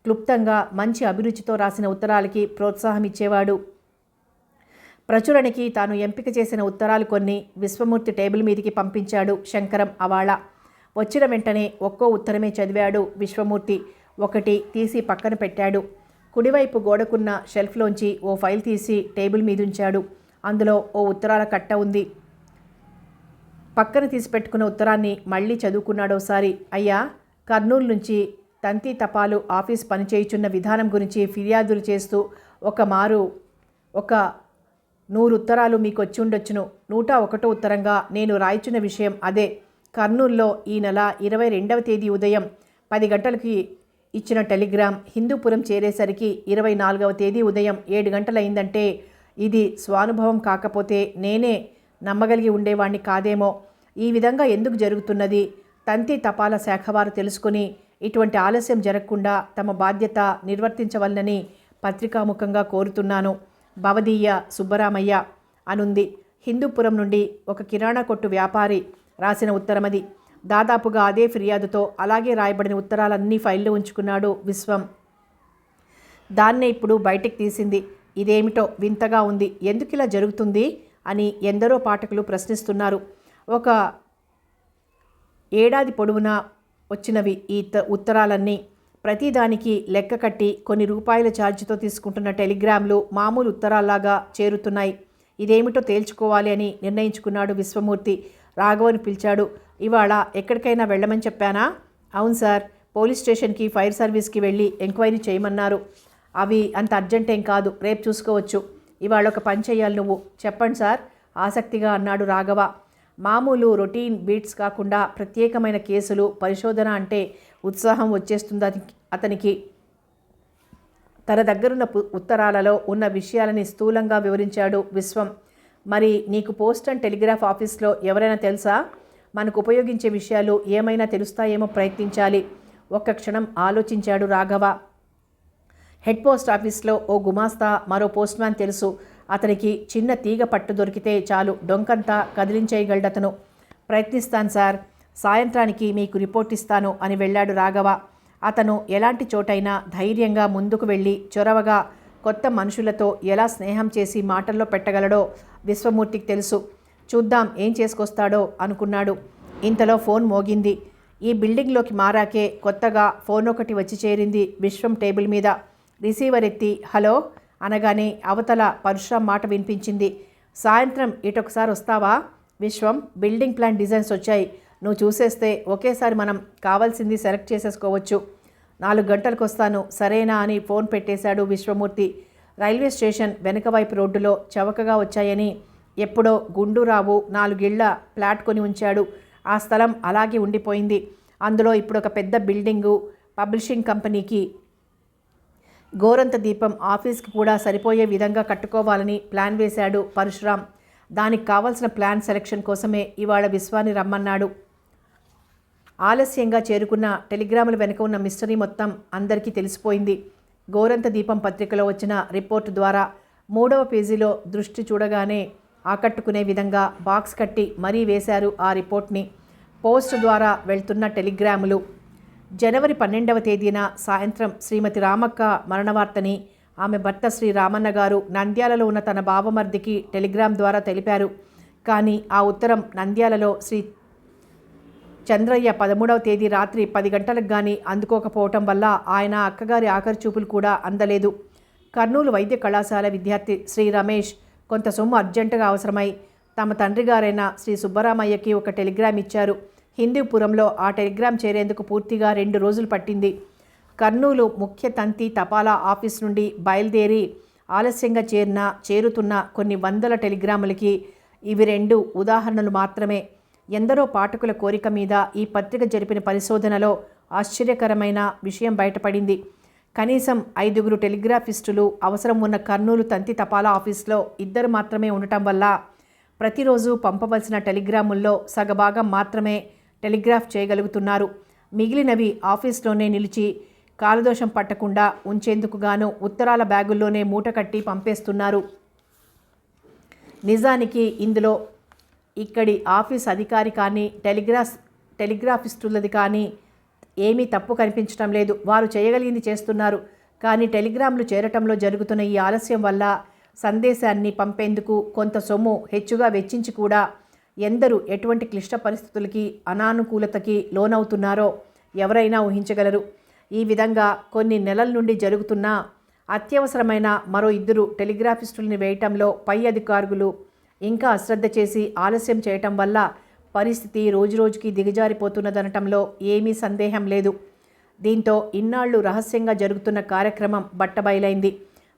క్లుప్తంగా మంచి అభిరుచితో రాసిన ఉత్తరాలకి ప్రోత్సాహం ఇచ్చేవాడు. ప్రచురణకి తాను ఎంపిక చేసిన ఉత్తరాలు కొన్ని విశ్వమూర్తి టేబుల్ మీదికి పంపించాడు శంకరం అవాళ. వచ్చిన వెంటనే ఒక్కో ఉత్తరమే చదివాడు విశ్వమూర్తి. ఒకటి తీసి పక్కన పెట్టాడు. కుడివైపు గోడకున్న షెల్ఫ్లోంచి ఓ ఫైల్ తీసి టేబుల్ మీదుంచాడు. అందులో ఓ ఉత్తరాల కట్ట ఉంది. పక్కన తీసి పెట్టుకున్న ఉత్తరాన్ని మళ్ళీ చదువుకున్నాడోసారి. అయ్యా, కర్నూలు నుంచి తంతి తపాలు ఆఫీస్ పనిచేయుచున్న విధానం గురించి ఫిర్యాదులు చేస్తూ ఒక 100 ఉత్తరాలు మీకు వచ్చి ఉండొచ్చును. 101వ ఉత్తరంగా నేను రాయిచున్న విషయం అదే. కర్నూలులో ఈ నెల 22వ తేదీ ఉదయం 10 గంటలకి ఇచ్చిన టెలిగ్రామ్ హిందూపురం చేరేసరికి 24వ తేదీ ఉదయం 7 గంటలైందంటే ఇది స్వానుభవం కాకపోతే నేనే నమ్మగలిగి ఉండేవాణ్ణి కాదేమో. ఈ విధంగా ఎందుకు జరుగుతున్నది? తంతి తపాలా శాఖ వారు తెలుసుకుని ఇటువంటి ఆలస్యం జరగకుండా తమ బాధ్యత నిర్వర్తించవలనని పత్రికాముఖంగా కోరుతున్నాను. భవదీయ సుబ్బరామయ్య అనుంది. హిందూపురం నుండి ఒక కిరాణా కొట్టు వ్యాపారి రాసిన ఉత్తరమది. దాదాపుగా అదే ఫిర్యాదుతో అలాగే రాయబడిన ఉత్తరాలన్నీ ఫైల్లో ఉంచుకున్నాడు విశ్వం. దాన్నే ఇప్పుడు బయటికి తీసింది. ఇదేమిటో వింతగా ఉంది, ఎందుకు ఇలా జరుగుతుంది అని ఎందరో పాఠకులు ప్రశ్నిస్తున్నారు. ఒక ఏడాది పొడవునా వచ్చినవి ఈ ఉత్తరాలన్నీ. ప్రతిదానికి లెక్క కట్టి కొన్ని రూపాయల ఛార్జీతో తీసుకుంటున్న టెలిగ్రామ్లు మామూలు ఉత్తరాల్లాగా చేరుతున్నాయి. ఇదేమిటో తేల్చుకోవాలి అని నిర్ణయించుకున్నాడు విశ్వమూర్తి. రాఘవని పిలిచాడు. ఇవాళ ఎక్కడికైనా వెళ్ళమని చెప్పానా? అవును సార్, పోలీస్ స్టేషన్కి, ఫైర్ సర్వీస్కి వెళ్ళి ఎంక్వైరీ చేయమన్నారు. అవి అంత అర్జెంటేం కాదు, రేపు చూసుకోవచ్చు. ఇవాళ ఒక పని చేయాలి నువ్వు. చెప్పండి సార్ ఆసక్తిగా అన్నాడు రాఘవ. మామూలు రొటీన్ బీట్స్ కాకుండా ప్రత్యేకమైన కేసులు, పరిశోధన అంటే ఉత్సాహం వచ్చేస్తుంది అతనికి. తన దగ్గరున్న ఉత్తరాలలో ఉన్న విషయాలని స్థూలంగా వివరించాడు విశ్వం. మరి నీకు పోస్ట్ అండ్ టెలిగ్రాఫ్ ఆఫీస్లో ఎవరైనా తెలుసా? మనకు ఉపయోగించే విషయాలు ఏమైనా తెలుస్తాయేమో, ప్రయత్నించాలి. ఒక్క క్షణం ఆలోచించాడు రాఘవ. హెడ్ పోస్ట్ ఆఫీస్లో ఓ గుమాస్తా, మరో పోస్ట్ మ్యాన్ తెలుసు. అతనికి చిన్న తీగ పట్టు దొరికితే చాలు డొంకంతా కదిలించేయగలడతను. ప్రయత్నిస్తాను సార్, సాయంత్రానికి మీకు రిపోర్ట్ ఇస్తాను అని వెళ్ళాడు రాఘవ. అతను ఎలాంటి చోటైనా ధైర్యంగా ముందుకు వెళ్ళి చొరవగా కొత్త మనుషులతో ఎలా స్నేహం చేసి మాటల్లో పెట్టగలడో విశ్వమూర్తికి తెలుసు. చూద్దాం ఏం చేసుకొస్తాడో అనుకున్నాడు. ఇంతలో ఫోన్ మోగింది. ఈ బిల్డింగ్లోకి మారాకే కొత్తగా ఫోన్ ఒకటి వచ్చి చేరింది విశ్వం టేబుల్ మీద. రిసీవర్ ఎత్తి హలో అనగానే అవతల పరశురాం మాట వినిపించింది. సాయంత్రం ఇటొకసారి వస్తావా విశ్వం? బిల్డింగ్ ప్లాన్ డిజైన్స్ వచ్చాయి, నువ్వు చూసేస్తే ఒకేసారి మనం కావాల్సింది సెలెక్ట్ చేసేసుకోవచ్చు. 4 గంటలకు వస్తాను, సరేనా అని ఫోన్ పెట్టేశాడు విశ్వమూర్తి. రైల్వే స్టేషన్ వెనుక వైపు రోడ్డులో చవకగా వచ్చాయని ఎప్పుడో గుండూరావు 4 ఇళ్ల ఫ్లాట్ కొని ఉంచాడు. ఆ స్థలం అలాగే ఉండిపోయింది. అందులో ఇప్పుడు ఒక పెద్ద బిల్డింగు, పబ్లిషింగ్ కంపెనీకి గోరంత దీపం ఆఫీస్కి కూడా సరిపోయే విధంగా కట్టుకోవాలని ప్లాన్ వేశాడు పరశురాం. దానికి కావాల్సిన ప్లాన్ సెలెక్షన్ కోసమే ఇవాళ విశ్వాన్ని రమ్మన్నాడు. ఆలస్యంగా చేరుకున్న టెలిగ్రాముల వెనుక ఉన్న మిస్టరీ మొత్తం అందరికీ తెలిసిపోయింది. గోరంత దీపం పత్రికలో వచ్చిన రిపోర్టు ద్వారా 3వ పేజీలో దృష్టి చూడగానే ఆకట్టుకునే విధంగా బాక్స్ కట్టి మరీ వేశారు ఆ రిపోర్ట్ని. పోస్ట్ ద్వారా వెళ్తున్న టెలిగ్రాములు. జనవరి 12వ తేదీన సాయంత్రం శ్రీమతి రామక్క మరణవార్తని ఆమె భర్త శ్రీ రామన్న గారు నంద్యాలలో ఉన్న తన బావమర్దికి టెలిగ్రామ్ ద్వారా తెలిపారు. కానీ ఆ ఉత్తరం నంద్యాలలో శ్రీ చంద్రయ్య 13వ తేదీ రాత్రి 10 గంటలకు కానీ అందుకోకపోవటం వల్ల ఆయన అక్కగారి ఆఖరి చూపులు కూడా అందలేదు. కర్నూలు వైద్య కళాశాల విద్యార్థి శ్రీ రమేష్ కొంత సొమ్ము అర్జెంటుగా అవసరమై తమ తండ్రి గారైన శ్రీ సుబ్బరామయ్యకి ఒక టెలిగ్రామ్ ఇచ్చారు. హిందూపురంలో ఆ టెలిగ్రామ్ చేరేందుకు పూర్తిగా 2 రోజులు పట్టింది. కర్నూలు ముఖ్య తంతి తపాలా ఆఫీస్ నుండి బయలుదేరి ఆలస్యంగా చేరుతున్న కొన్ని వందల టెలిగ్రాములకి ఇవి 2 ఉదాహరణలు మాత్రమే. ఎందరో పాఠకుల కోరిక మీద ఈ పత్రిక జరిపిన పరిశోధనలో ఆశ్చర్యకరమైన విషయం బయటపడింది. కనీసం 5గురు టెలిగ్రాఫిస్టులు అవసరం ఉన్న కర్నూలు తంతి తపాలా ఆఫీస్లో 2 మాత్రమే ఉండటం వల్ల ప్రతిరోజు పంపవలసిన టెలిగ్రాముల్లో సగభాగం మాత్రమే టెలిగ్రాఫ్ చేయగలుగుతున్నారు. మిగిలినవి ఆఫీస్లోనే నిలిచి కాలదోషం పట్టకుండా ఉంచేందుకు గాను ఉత్తరాల బ్యాగుల్లోనే మూట కట్టి పంపేస్తున్నారు. నిజానికి ఇందులో ఇక్కడి ఆఫీస్ అధికారి కానీ టెలిగ్రాఫిస్టులది కానీ ఏమీ తప్పు కనిపించడం లేదు. వారు చేయగలిగింది చేస్తున్నారు. కానీ టెలిగ్రామ్లు చేరటంలో జరుగుతున్న ఈ ఆలస్యం వల్ల సందేశాన్ని పంపేందుకు కొంత సొమ్ము హెచ్చుగా వెచ్చించి కూడా ఎందరూ ఎటువంటి క్లిష్ట పరిస్థితులకి అనానుకూలతకి లోనవుతున్నారో ఎవరైనా ఊహించగలరు. ఈ విధంగా కొన్ని నెలల నుండి జరుగుతున్న అత్యవసరమైన మరో 2 టెలిగ్రాఫిస్టుల్ని వేయటంలో పై అధికారులు ఇంకా అశ్రద్ధ చేసి ఆలస్యం చేయటం వల్ల పరిస్థితి రోజురోజుకి దిగజారిపోతున్నదనటంలో ఏమీ సందేహం లేదు. దీంతో ఇన్నాళ్లు రహస్యంగా జరుగుతున్న కార్యక్రమం బట్టబయలైంది.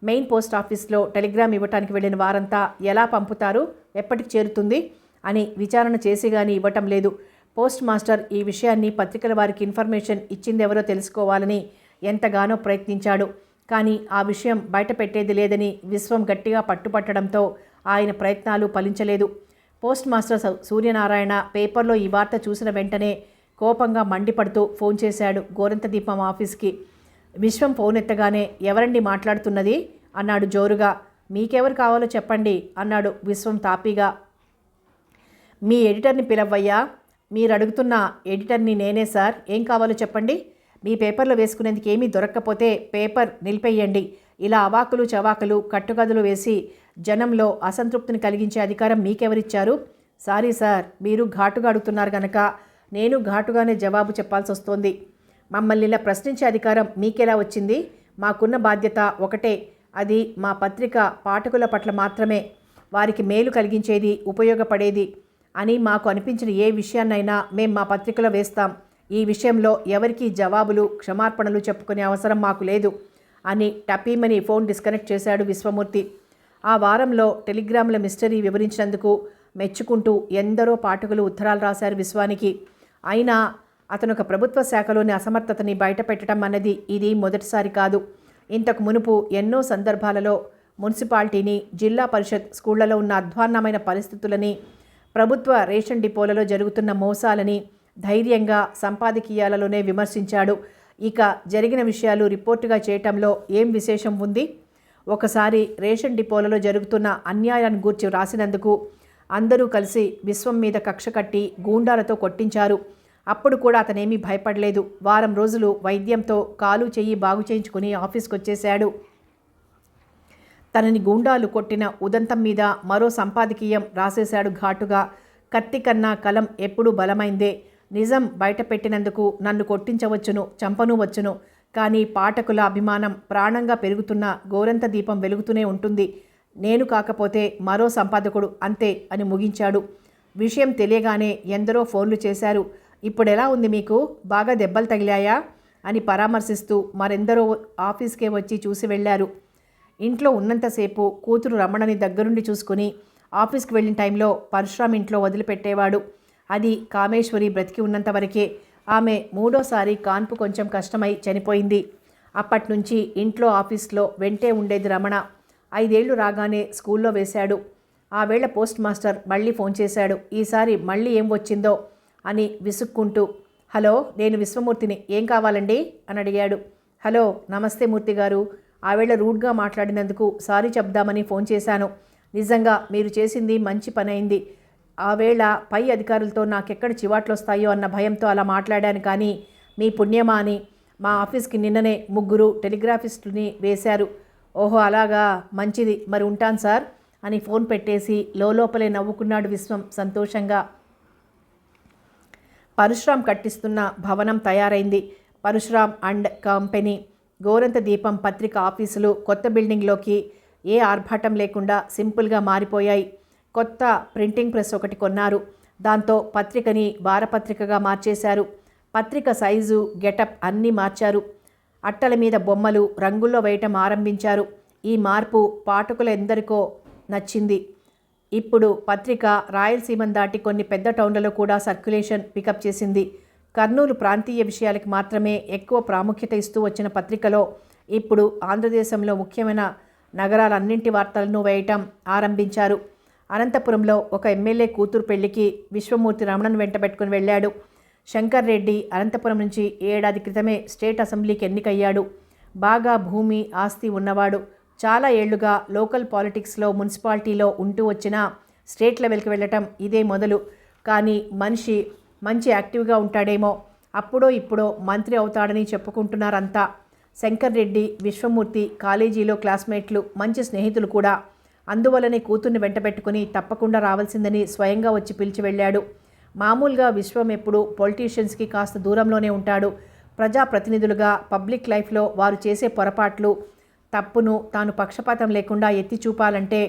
మెయిన్ పోస్ట్ ఆఫీస్లో టెలిగ్రామ్ ఇవ్వటానికి వెళ్ళిన వారంతా ఎలా పంపుతారు, ఎప్పటికి చేరుతుంది అని విచారణ చేసి కానీ ఇవ్వటం లేదు. పోస్ట్ మాస్టర్ ఈ విషయాన్ని పత్రికల వారికి ఇన్ఫర్మేషన్ ఇచ్చిందెవరో తెలుసుకోవాలని ఎంతగానో ప్రయత్నించాడు. కానీ ఆ విషయం బయట పెట్టేది లేదని విశ్వం గట్టిగా పట్టుపట్టడంతో ఆయన ప్రయత్నాలు ఫలించలేదు. పోస్ట్ మాస్టర్ సూర్యనారాయణ పేపర్లో ఈ వార్త చూసిన వెంటనే కోపంగా మండిపడుతూ ఫోన్ చేశాడు గోరంత దీపం ఆఫీస్కి. విశ్వం ఫోన్ ఎత్తగానే ఎవరండి మాట్లాడుతున్నది అన్నాడు జోరుగా. మీకెవరు కావాలో చెప్పండి అన్నాడు విశ్వం తాపీగా. మీ ఎడిటర్ని పిలవయ్యా. మీరు అడుగుతున్న ఎడిటర్ని నేనే సార్. ఏం కావాలో చెప్పండి. మీ పేపర్లో వేసుకునేందుకు ఏమీ దొరక్కపోతే పేపర్ నిలిపేయండి. ఇలా అవాకులు చవాకులు కట్టుకథలు వేసి జనంలో అసంతృప్తిని కలిగించే అధికారం మీకెవరిచ్చారు? సారీ సార్, మీరు ఘాటుగా అడుగుతున్నారు కనుక నేను ఘాటుగానే జవాబు చెప్పాల్సి వస్తోంది. మమ్మల్ని ఇలా ప్రశ్నించే అధికారం మీకెలా వచ్చింది? మాకున్న బాధ్యత ఒకటే, అది మా పత్రిక పాఠకుల పట్ల మాత్రమే, వారికి మేలు కలిగించేది, ఉపయోగపడేది అని మాకు అనిపించిన ఏ విషయాన్నైనా మేము మా పత్రికలో వేస్తాం. ఈ విషయంలో ఎవరికీ జవాబులు క్షమార్పణలు చెప్పుకునే అవసరం మాకు లేదు అని టపీమని ఫోన్ డిస్కనెక్ట్ చేశాడు విశ్వమూర్తి. ఆ వారంలో టెలిగ్రాముల మిస్టరీ వివరించినందుకు మెచ్చుకుంటూ ఎందరో పాఠకులు ఉత్తరాలు రాశారు విశ్వానికి. అయినా అతను ఒక ప్రభుత్వ శాఖలోని అసమర్థతని బయటపెట్టడం అన్నది ఇది మొదటిసారి కాదు. ఇంతకు మునుపు ఎన్నో సందర్భాలలో మున్సిపాలిటీని, జిల్లా పరిషత్ స్కూళ్లలో ఉన్న అధ్వాన్నమైన పరిస్థితులని, ప్రభుత్వ రేషన్ డిపోలలో జరుగుతున్న మోసాలని ధైర్యంగా సంపాదకీయాలలోనే విమర్శించాడు. ఇక జరిగిన విషయాలు రిపోర్టుగా చేయటంలో ఏం విశేషం ఉంది? ఒకసారి రేషన్ డిపోలలో జరుగుతున్న అన్యాయాన్ని గూర్చి రాసినందుకు అందరూ కలిసి విశ్వం మీద కక్ష కట్టి గూండాలతో కొట్టించారు. అప్పుడు కూడా అతనేమీ భయపడలేదు. వారం రోజులు వైద్యంతో కాలు చెయ్యి బాగు చేయించుకుని ఆఫీస్కి వచ్చేశాడు. తనని గూండాలు కొట్టిన ఉదంతం మీద మరో సంపాదకీయం రాసేశాడు ఘాటుగా. కత్తి కన్నా కలం ఎప్పుడూ బలమైందే. నిజం బయట పెట్టినందుకు నన్ను కొట్టించవచ్చును, చంపను వచ్చును. కానీ పాఠకుల అభిమానం ప్రాణంగా పెరుగుతున్న గోరంత దీపం వెలుగుతూనే ఉంటుంది. నేను కాకపోతే మరో సంపాదకుడు, అంతే అని ముగించాడు. విషయం తెలియగానే ఎందరో ఫోన్లు చేశారు. ఇప్పుడెలా ఉంది మీకు? బాగా దెబ్బలు తగిలాయా అని పరామర్శిస్తూ మరెందరో ఆఫీస్కే వచ్చి చూసి వెళ్ళారు. ఇంట్లో ఉన్నంతసేపు కూతురు రమణని దగ్గరుండి చూసుకుని ఆఫీస్కి వెళ్ళిన టైంలో పరశురామ్ ఇంట్లో వదిలిపెట్టేవాడు. అది కామేశ్వరి బ్రతికి ఉన్నంత వరకే. ఆమె మూడోసారి కాన్పు కొంచెం కష్టమై చనిపోయింది. అప్పట్నుంచి ఇంట్లో ఆఫీస్లో వెంటే ఉండేది రమణ. 5 ఏళ్లు రాగానే స్కూల్లో వేశాడు. ఆ వేళ పోస్ట్ మాస్టర్ మళ్ళీ ఫోన్ చేశాడు. ఈసారి మళ్ళీ ఏం వచ్చిందో అని విసుక్కుంటూ, హలో, నేను విశ్వమూర్తిని, ఏం కావాలండి అని అడిగాడు. హలో, నమస్తే మూర్తి గారు. ఆవేళ రూడ్గా మాట్లాడినందుకు సారీ చెప్దామని ఫోన్ చేశాను. నిజంగా మీరు చేసింది మంచి పని అయింది. ఆవేళ పై అధికారులతో నాకెక్కడ చివాట్లు వస్తాయో అన్న భయంతో అలా మాట్లాడాను. కానీ మీ పుణ్యమా అని మా ఆఫీస్కి నిన్ననే 3 టెలిగ్రాఫిస్టుని వేశారు. ఓహో, అలాగా, మంచిది, మరి ఉంటాను సార్ అని ఫోన్ పెట్టేసి లోపలే నవ్వుకున్నాడు విశ్వం సంతోషంగా. పరశురామ్ కట్టిస్తున్న భవనం తయారైంది. పరశురామ్ అండ్ కంపెనీ గోరంత దీపం పత్రిక ఆఫీసులు కొత్త బిల్డింగ్లోకి ఏ ఆర్భాటం లేకుండా సింపుల్గా మారిపోయాయి. కొత్త ప్రింటింగ్ ప్రెస్ ఒకటి కొన్నారు. దాంతో పత్రికని వారపత్రికగా మార్చేశారు. పత్రిక సైజు, గెటప్ అన్నీ మార్చారు. అట్టల మీద బొమ్మలు రంగుల్లో వేయటం ఆరంభించారు. ఈ మార్పు పాఠకులందరికో నచ్చింది. ఇప్పుడు పత్రిక రాయలసీమను దాటి కొన్ని పెద్ద టౌన్లలో కూడా సర్క్యులేషన్ పికప్ చేసింది. కర్నూలు ప్రాంతీయ విషయాలకు మాత్రమే ఎక్కువ ప్రాముఖ్యత ఇస్తూ వచ్చిన పత్రికలో ఇప్పుడు ఆంధ్రదేశంలో ముఖ్యమైన నగరాలన్నింటి వార్తలను వేయటం ఆరంభించారు. అనంతపురంలో ఒక ఎమ్మెల్యే కూతురు పెళ్లికి విశ్వమూర్తి రమణను వెంటబెట్టుకుని వెళ్ళాడు. శంకర్ రెడ్డి అనంతపురం నుంచి 7 ఏడాది క్రితమే స్టేట్ అసెంబ్లీకి ఎన్నికయ్యాడు. బాగా భూమి, ఆస్తి ఉన్నవాడు. చాలా ఏళ్లుగా లోకల్ పాలిటిక్స్లో, మున్సిపాలిటీలో ఉంటూ వచ్చిన స్టేట్ లెవెల్కి వెళ్ళటం ఇదే మొదలు. కానీ మనిషి మంచి యాక్టివ్గా ఉంటాడేమో, అప్పుడో ఇప్పుడో మంత్రి అవుతాడని చెప్పుకుంటున్నారంతా. శంకర్ రెడ్డి, విశ్వమూర్తి కాలేజీలో క్లాస్మేట్లు, మంచి స్నేహితులు కూడా. అందువల్లనే కూతుర్ని వెంటబెట్టుకుని తప్పకుండా రావాల్సిందని స్వయంగా వచ్చి పిలిచి వెళ్ళాడు. మామూలుగా విశ్వం ఎప్పుడు పొలిటీషియన్స్కి కాస్త దూరంలోనే ఉంటాడు. ప్రజాప్రతినిధులుగా పబ్లిక్ లైఫ్లో వారు చేసే పొరపాట్లు, తప్పును తాను పక్షపాతం లేకుండా ఎత్తి చూపాలంటే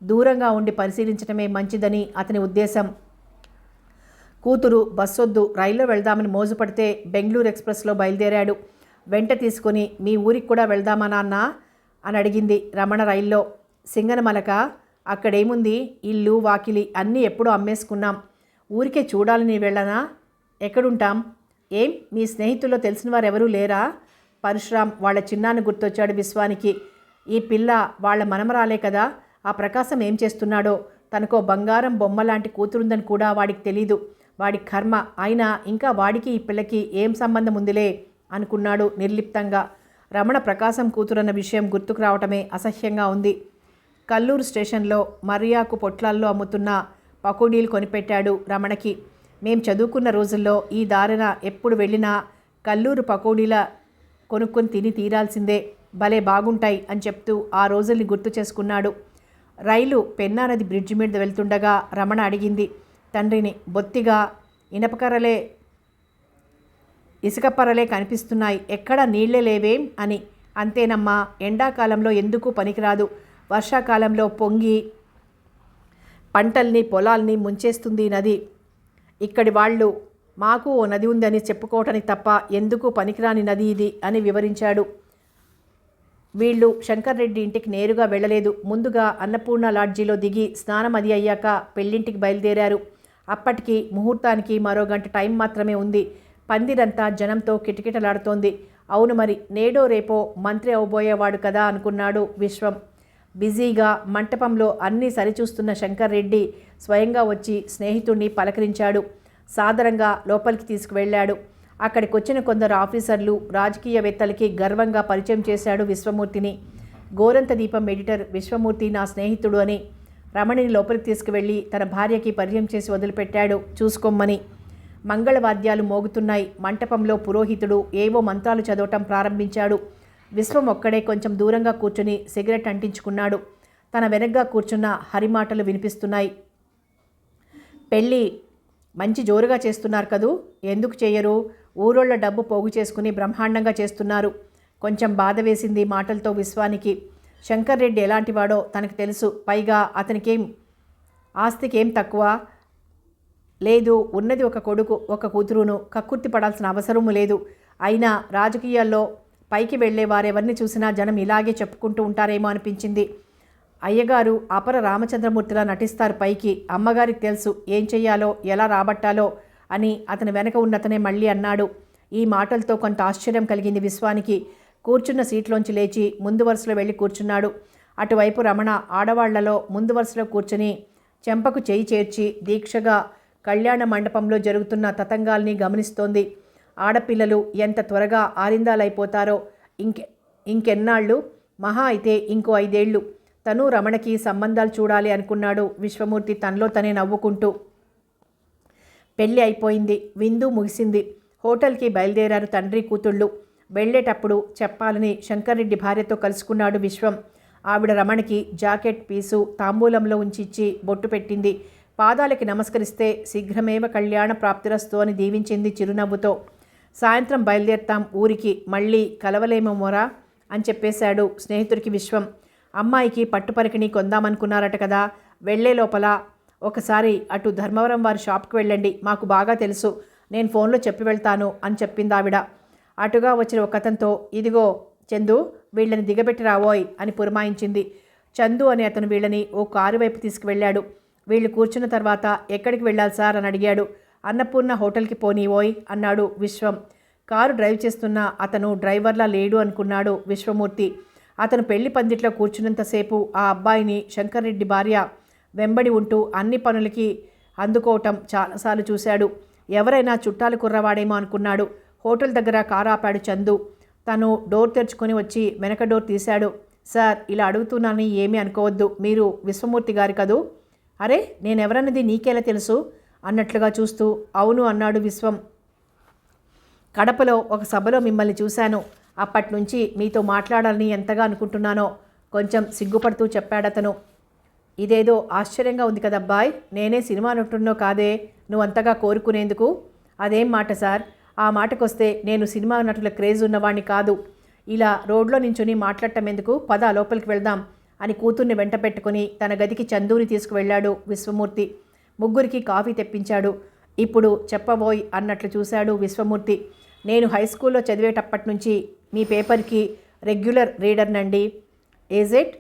దూరంగా ఉండి పరిశీలించడమే మంచిదని అతని ఉద్దేశం. కూతురు బస్సొద్దు, రైల్లో వెళ్దామని మోజుపడితే బెంగళూరు ఎక్స్ప్రెస్లో బయలుదేరాడు. వెంట తీసుకుని మీ ఊరికి కూడా వెళ్దామా నాన్న అని అడిగింది రమణ రైల్లో. సింగనమలక, అక్కడేముంది, ఇల్లు వాకిలి అన్నీ ఎప్పుడూ అమ్మేసుకున్నాం. ఊరికే చూడాలని వెళ్ళనా? ఎక్కడుంటాం? ఏం మీ స్నేహితుల్లో తెలిసిన వారెవరూ లేరా? పరశురామ్ వాళ్ళ చిన్నాన్ని గుర్తొచ్చాడు విశ్వానికి. ఈ పిల్ల వాళ్ళ మనమరాలే కదా. ఆ ప్రకాశం ఏం చేస్తున్నాడో, తనకో బంగారం బొమ్మ లాంటి కూతురుందని కూడా వాడికి తెలీదు. వాడి కర్మ. అయినా ఇంకా వాడికి ఈ పిల్లకి ఏం సంబంధం ఉందిలే అనుకున్నాడు నిర్లిప్తంగా. రమణ ప్రకాశం కూతురన్న విషయం గుర్తుకు రావటమే అసహ్యంగా ఉంది. కల్లూరు స్టేషన్లో మర్యాకు పొట్లాల్లో అమ్ముతున్న పకోడీలు కొనిపెట్టాడు రమణకి. మేం చదువుకున్న రోజుల్లో ఈ దారిన ఎప్పుడు వెళ్ళినా కల్లూరు పకోడీల కొనుక్కొని తిని తీరాల్సిందే, భలే బాగుంటాయి అని చెప్తూ ఆ రోజుల్ని గుర్తు చేసుకున్నాడు. రైలు పెన్నా నది బ్రిడ్జి మీద వెళ్తుండగా రమణ అడిగింది తండ్రిని, బొత్తిగా ఇనపకర్రలే ఇసుకపర్రలే కనిపిస్తున్నాయి, ఎక్కడ నీళ్లే లేవేం అని. అంతేనమ్మా, ఎండాకాలంలో ఎందుకు పనికిరాదు. వర్షాకాలంలో పొంగి పంటల్ని పొలాల్ని ముంచేస్తుంది నది. ఇక్కడి వాళ్ళు మాకు ఓ నది ఉందని చెప్పుకోవటానికి తప్ప ఎందుకు పనికిరాని నది ఇది అని వివరించాడు. వీళ్ళు శంకర్ రెడ్డి ఇంటికి నేరుగా వెళ్ళలేదు. ముందుగా అన్నపూర్ణ లాడ్జీలో దిగి స్నానం అది అయ్యాక పెళ్ళింటికి బయలుదేరారు. అప్పటికి ముహూర్తానికి మరో గంట టైం మాత్రమే ఉంది. పందిరంతా జనంతో కిటకిటలాడుతోంది. అవును మరి, నేడో రేపో మంత్రి అవబోయేవాడు కదా అనుకున్నాడు విశ్వం. బిజీగా మంటపంలో అన్నీ సరిచూస్తున్న శంకర్ రెడ్డి స్వయంగా వచ్చి స్నేహితుడిని పలకరించాడు. సాదరంగా లోపలికి తీసుకువెళ్ళాడు. అక్కడికొచ్చిన కొందరు ఆఫీసర్లు, రాజకీయవేత్తలకి గర్వంగా పరిచయం చేశాడు విశ్వమూర్తిని. గోరంత దీపం ఎడిటర్ విశ్వమూర్తి నా స్నేహితుడు అని రమణిని లోపలికి తీసుకువెళ్ళి తన భార్యకి పరిచయం చేసి వదిలిపెట్టాడు చూసుకోమని. మంగళవాద్యాలు మోగుతున్నాయి. మంటపంలో పురోహితుడు ఏవో మంత్రాలు చదవటం ప్రారంభించాడు. విశ్వం ఒక్కడే కొంచెం దూరంగా కూర్చుని సిగరెట్ అంటించుకున్నాడు. తన వెనగ్గా కూర్చున్న హరిమాటలు వినిపిస్తున్నాయి. పెళ్ళి మంచి జోరుగా చేస్తున్నారు కదూ, ఎందుకు చేయరు? ఊరోళ్ళ డబ్బు పోగు చేసుకుని బ్రహ్మాండంగా చేస్తున్నారు. కొంచెం బాధ వేసింది మాటలతో విశ్వానికి. శంకర్ రెడ్డి ఎలాంటివాడో తనకు తెలుసు. పైగా అతనికేం ఆస్తికేం తక్కువ లేదు. ఉన్నది ఒక కొడుకు, ఒక కూతురును. కక్కుర్తి పడాల్సిన అవసరము లేదు. అయినా రాజకీయాల్లో పైకి వెళ్లే వారెవరిని చూసినా జనం ఇలాగే చెప్పుకుంటూ ఉంటారేమో అనిపించింది. అయ్యగారు అపర రామచంద్రమూర్తిలా నటిస్తారు పైకి. అమ్మగారికి తెలుసు ఏం చెయ్యాలో, ఎలా రాబట్టాలో అని అతని వెనక ఉన్నతనే మళ్ళీ అన్నాడు. ఈ మాటలతో కొంత ఆశ్చర్యం కలిగింది విశ్వానికి. కూర్చున్న సీట్లోంచి లేచి ముందు వరుసలో వెళ్ళి కూర్చున్నాడు. అటువైపు రమణ ఆడవాళ్లలో ముందు వరుసలో కూర్చుని చెంపకు చేయి చేర్చి దీక్షగా కళ్యాణ మండపంలో జరుగుతున్న తతంగాల్ని గమనిస్తోంది. ఆడపిల్లలు ఎంత త్వరగా ఆరిందాలైపోతారో. ఇంకెన్నాళ్ళు, మహా అయితే ఇంకో 5 ఏళ్ళు. తను రమణకి సంబంధాలు చూడాలి అనుకున్నాడు విశ్వమూర్తి తనలో తనే నవ్వుకుంటూ. పెళ్ళి అయిపోయింది. విందు ముగిసింది. హోటల్కి బయలుదేరారు తండ్రి కూతుళ్ళు. వెళ్లేటప్పుడు చెప్పాలని శంకర్రెడ్డి భార్యతో కలుసుకున్నాడు విశ్వం. ఆవిడ రమణకి జాకెట్ పీసు తాంబూలంలో ఉంచిచ్చి బొట్టు పెట్టింది. పాదాలకి నమస్కరిస్తే శీఘ్రమేవ కళ్యాణ ప్రాప్తిరస్తు అని దీవించింది చిరునవ్వుతో. సాయంత్రం బయలుదేరుతాం ఊరికి, మళ్ళీ కలవలేమోరా అని చెప్పేశాడు స్నేహితుడికి విశ్వం. అమ్మాయికి పట్టుపరికిణి కొందామనుకున్నారట కదా, వెళ్లే లోపల ఒకసారి అటు ధర్మవరం వారి షాప్కి వెళ్ళండి, మాకు బాగా తెలుసు, నేను ఫోన్లో చెప్పి వెళ్తాను అని చెప్పింది ఆవిడ. అటుగా వచ్చిన ఒక అతనితో, ఇదిగో చందు, వీళ్ళని దిగబెట్టి రావోయ్ అని పురమాయించింది. చందు అనే అతను వీళ్ళని ఓ కారు వైపు తీసుకువెళ్ళాడు. వీళ్ళు కూర్చున్న తర్వాత ఎక్కడికి వెళ్ళాలి సార్ అని అడిగాడు. అన్నపూర్ణ హోటల్కి పోనీవోయ్ అన్నాడు విశ్వం. కారు డ్రైవ్ చేస్తున్న అతను డ్రైవర్లా లేడు అనుకున్నాడు విశ్వమూర్తి. అతను పెళ్లి పందిట్లో కూర్చున్నంతసేపు ఆ అబ్బాయిని శంకర్రెడ్డి భార్య వెంబడి ఉంటూ అన్ని పనులకి అందుకోవటం చాలాసార్లు చూశాడు. ఎవరైనా చుట్టాలు కుర్రవాడేమో అనుకున్నాడు. హోటల్ దగ్గర కారు ఆపాడు చందు. తను డోర్ తెరుచుకొని వచ్చి వెనక డోర్ తీశాడు. సార్, ఇలా అడుగుతున్నానని ఏమీ అనుకోవద్దు, మీరు విశ్వమూర్తి గారు కదూ? అరే, నేనెవరన్నది నీకెలా తెలుసు అన్నట్లుగా చూస్తూ అవును అన్నాడు విశ్వం. కడపలో ఒక సభలో మిమ్మల్ని చూశాను. అప్పట్నుంచి మీతో మాట్లాడాలని ఎంతగా అనుకుంటున్నానో కొంచెం సిగ్గుపడుతూ చెప్పాడతను. ఇదేదో ఆశ్చర్యంగా ఉంది కదబ్బాయ్, నేనే సినిమా నటున్నో కాదే నువ్వంతగా కోరుకునేందుకు? అదేం మాట సార్, ఆ మాటకొస్తే నేను సినిమా నటుల క్రేజ్ ఉన్నవాణ్ణి కాదు. ఇలా రోడ్లో నించుని మాట్లాడటం ఎందుకు? పద లోపలికి వెళ్దాం అని కూతుర్ని వెంట పెట్టుకుని తన గదికి చందూని తీసుకువెళ్ళాడు విశ్వమూర్తి. ముగ్గురికి కాఫీ తెప్పించాడు. ఇప్పుడు చెప్పబోయ్ అన్నట్లు చూశాడు విశ్వమూర్తి. నేను హై స్కూల్లో చదివేటప్పటి నుంచి మీ పేపర్కి రెగ్యులర్ రీడర్నండి. Is it?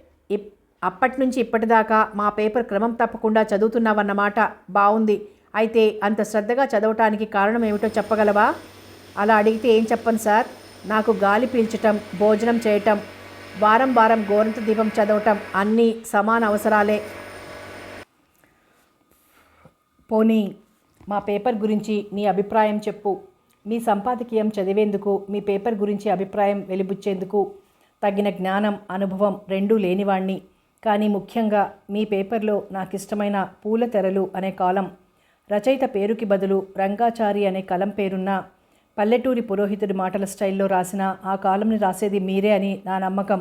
అప్పటి నుంచి ఇప్పటిదాకా మా పేపర్ క్రమం తప్పకుండా చదువుతున్నావన్నమాట. బాగుంది. అయితే అంత శ్రద్ధగా చదవటానికి కారణం ఏమిటో చెప్పగలవా? అలా అడిగితే ఏం చెప్పను సార్, నాకు గాలి పీల్చటం, భోజనం చేయటం, వారం వారం గోరంత దీపం చదవటం అన్నీ సమాన అవసరాలే. పోనీ మా పేపర్ గురించి నీ అభిప్రాయం చెప్పు. మీ సంపాదకీయం చదివేందుకు, మీ పేపర్ గురించి అభిప్రాయం వెలిబుచ్చేందుకు తగిన జ్ఞానం, అనుభవం రెండూ లేనివాణ్ణి. కానీ ముఖ్యంగా మీ పేపర్లో నాకిష్టమైన పూల తెరలు అనే కాలం, రచయిత పేరుకి బదులు రంగాచారి అనే కలం పేరున్న పల్లెటూరి పురోహితుడి మాటల స్టైల్లో రాసిన ఆ కాలంని రాసేది మీరే అని నా నమ్మకం.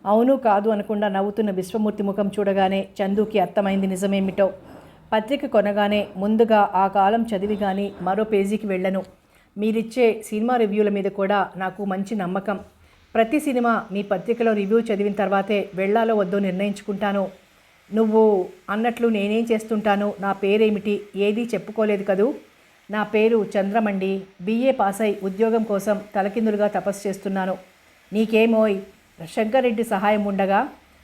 అవును కాదు అనకుండా నవ్వుతున్న విశ్వమూర్తి ముఖం చూడగానే చందుకి అర్థమైంది నిజమేమిటో. పత్రిక కొనగానే ముందుగా ఆ కాలం చదివి కానీ మరో పేజీకి వెళ్ళను. మీరిచ్చే సినిమా రివ్యూల మీద కూడా నాకు మంచి నమ్మకం. ప్రతి సినిమా మీ పత్రికలో రివ్యూ చదివిన తర్వాతే వెళ్ళాలో వద్దో నిర్ణయించుకుంటాను. నువ్వు అన్నట్లు నేనేం చేస్తుంటాను, నా పేరేమిటి, ఏదీ చెప్పుకోలేదు కదూ. నా పేరు చంద్రమండి. BA పాస్ అయి ఉద్యోగం కోసం తలకిందులుగా తపస్సు చేస్తున్నాను. నీకేమోయ్, శంకర్రెడ్డి సహాయం ఉండగా?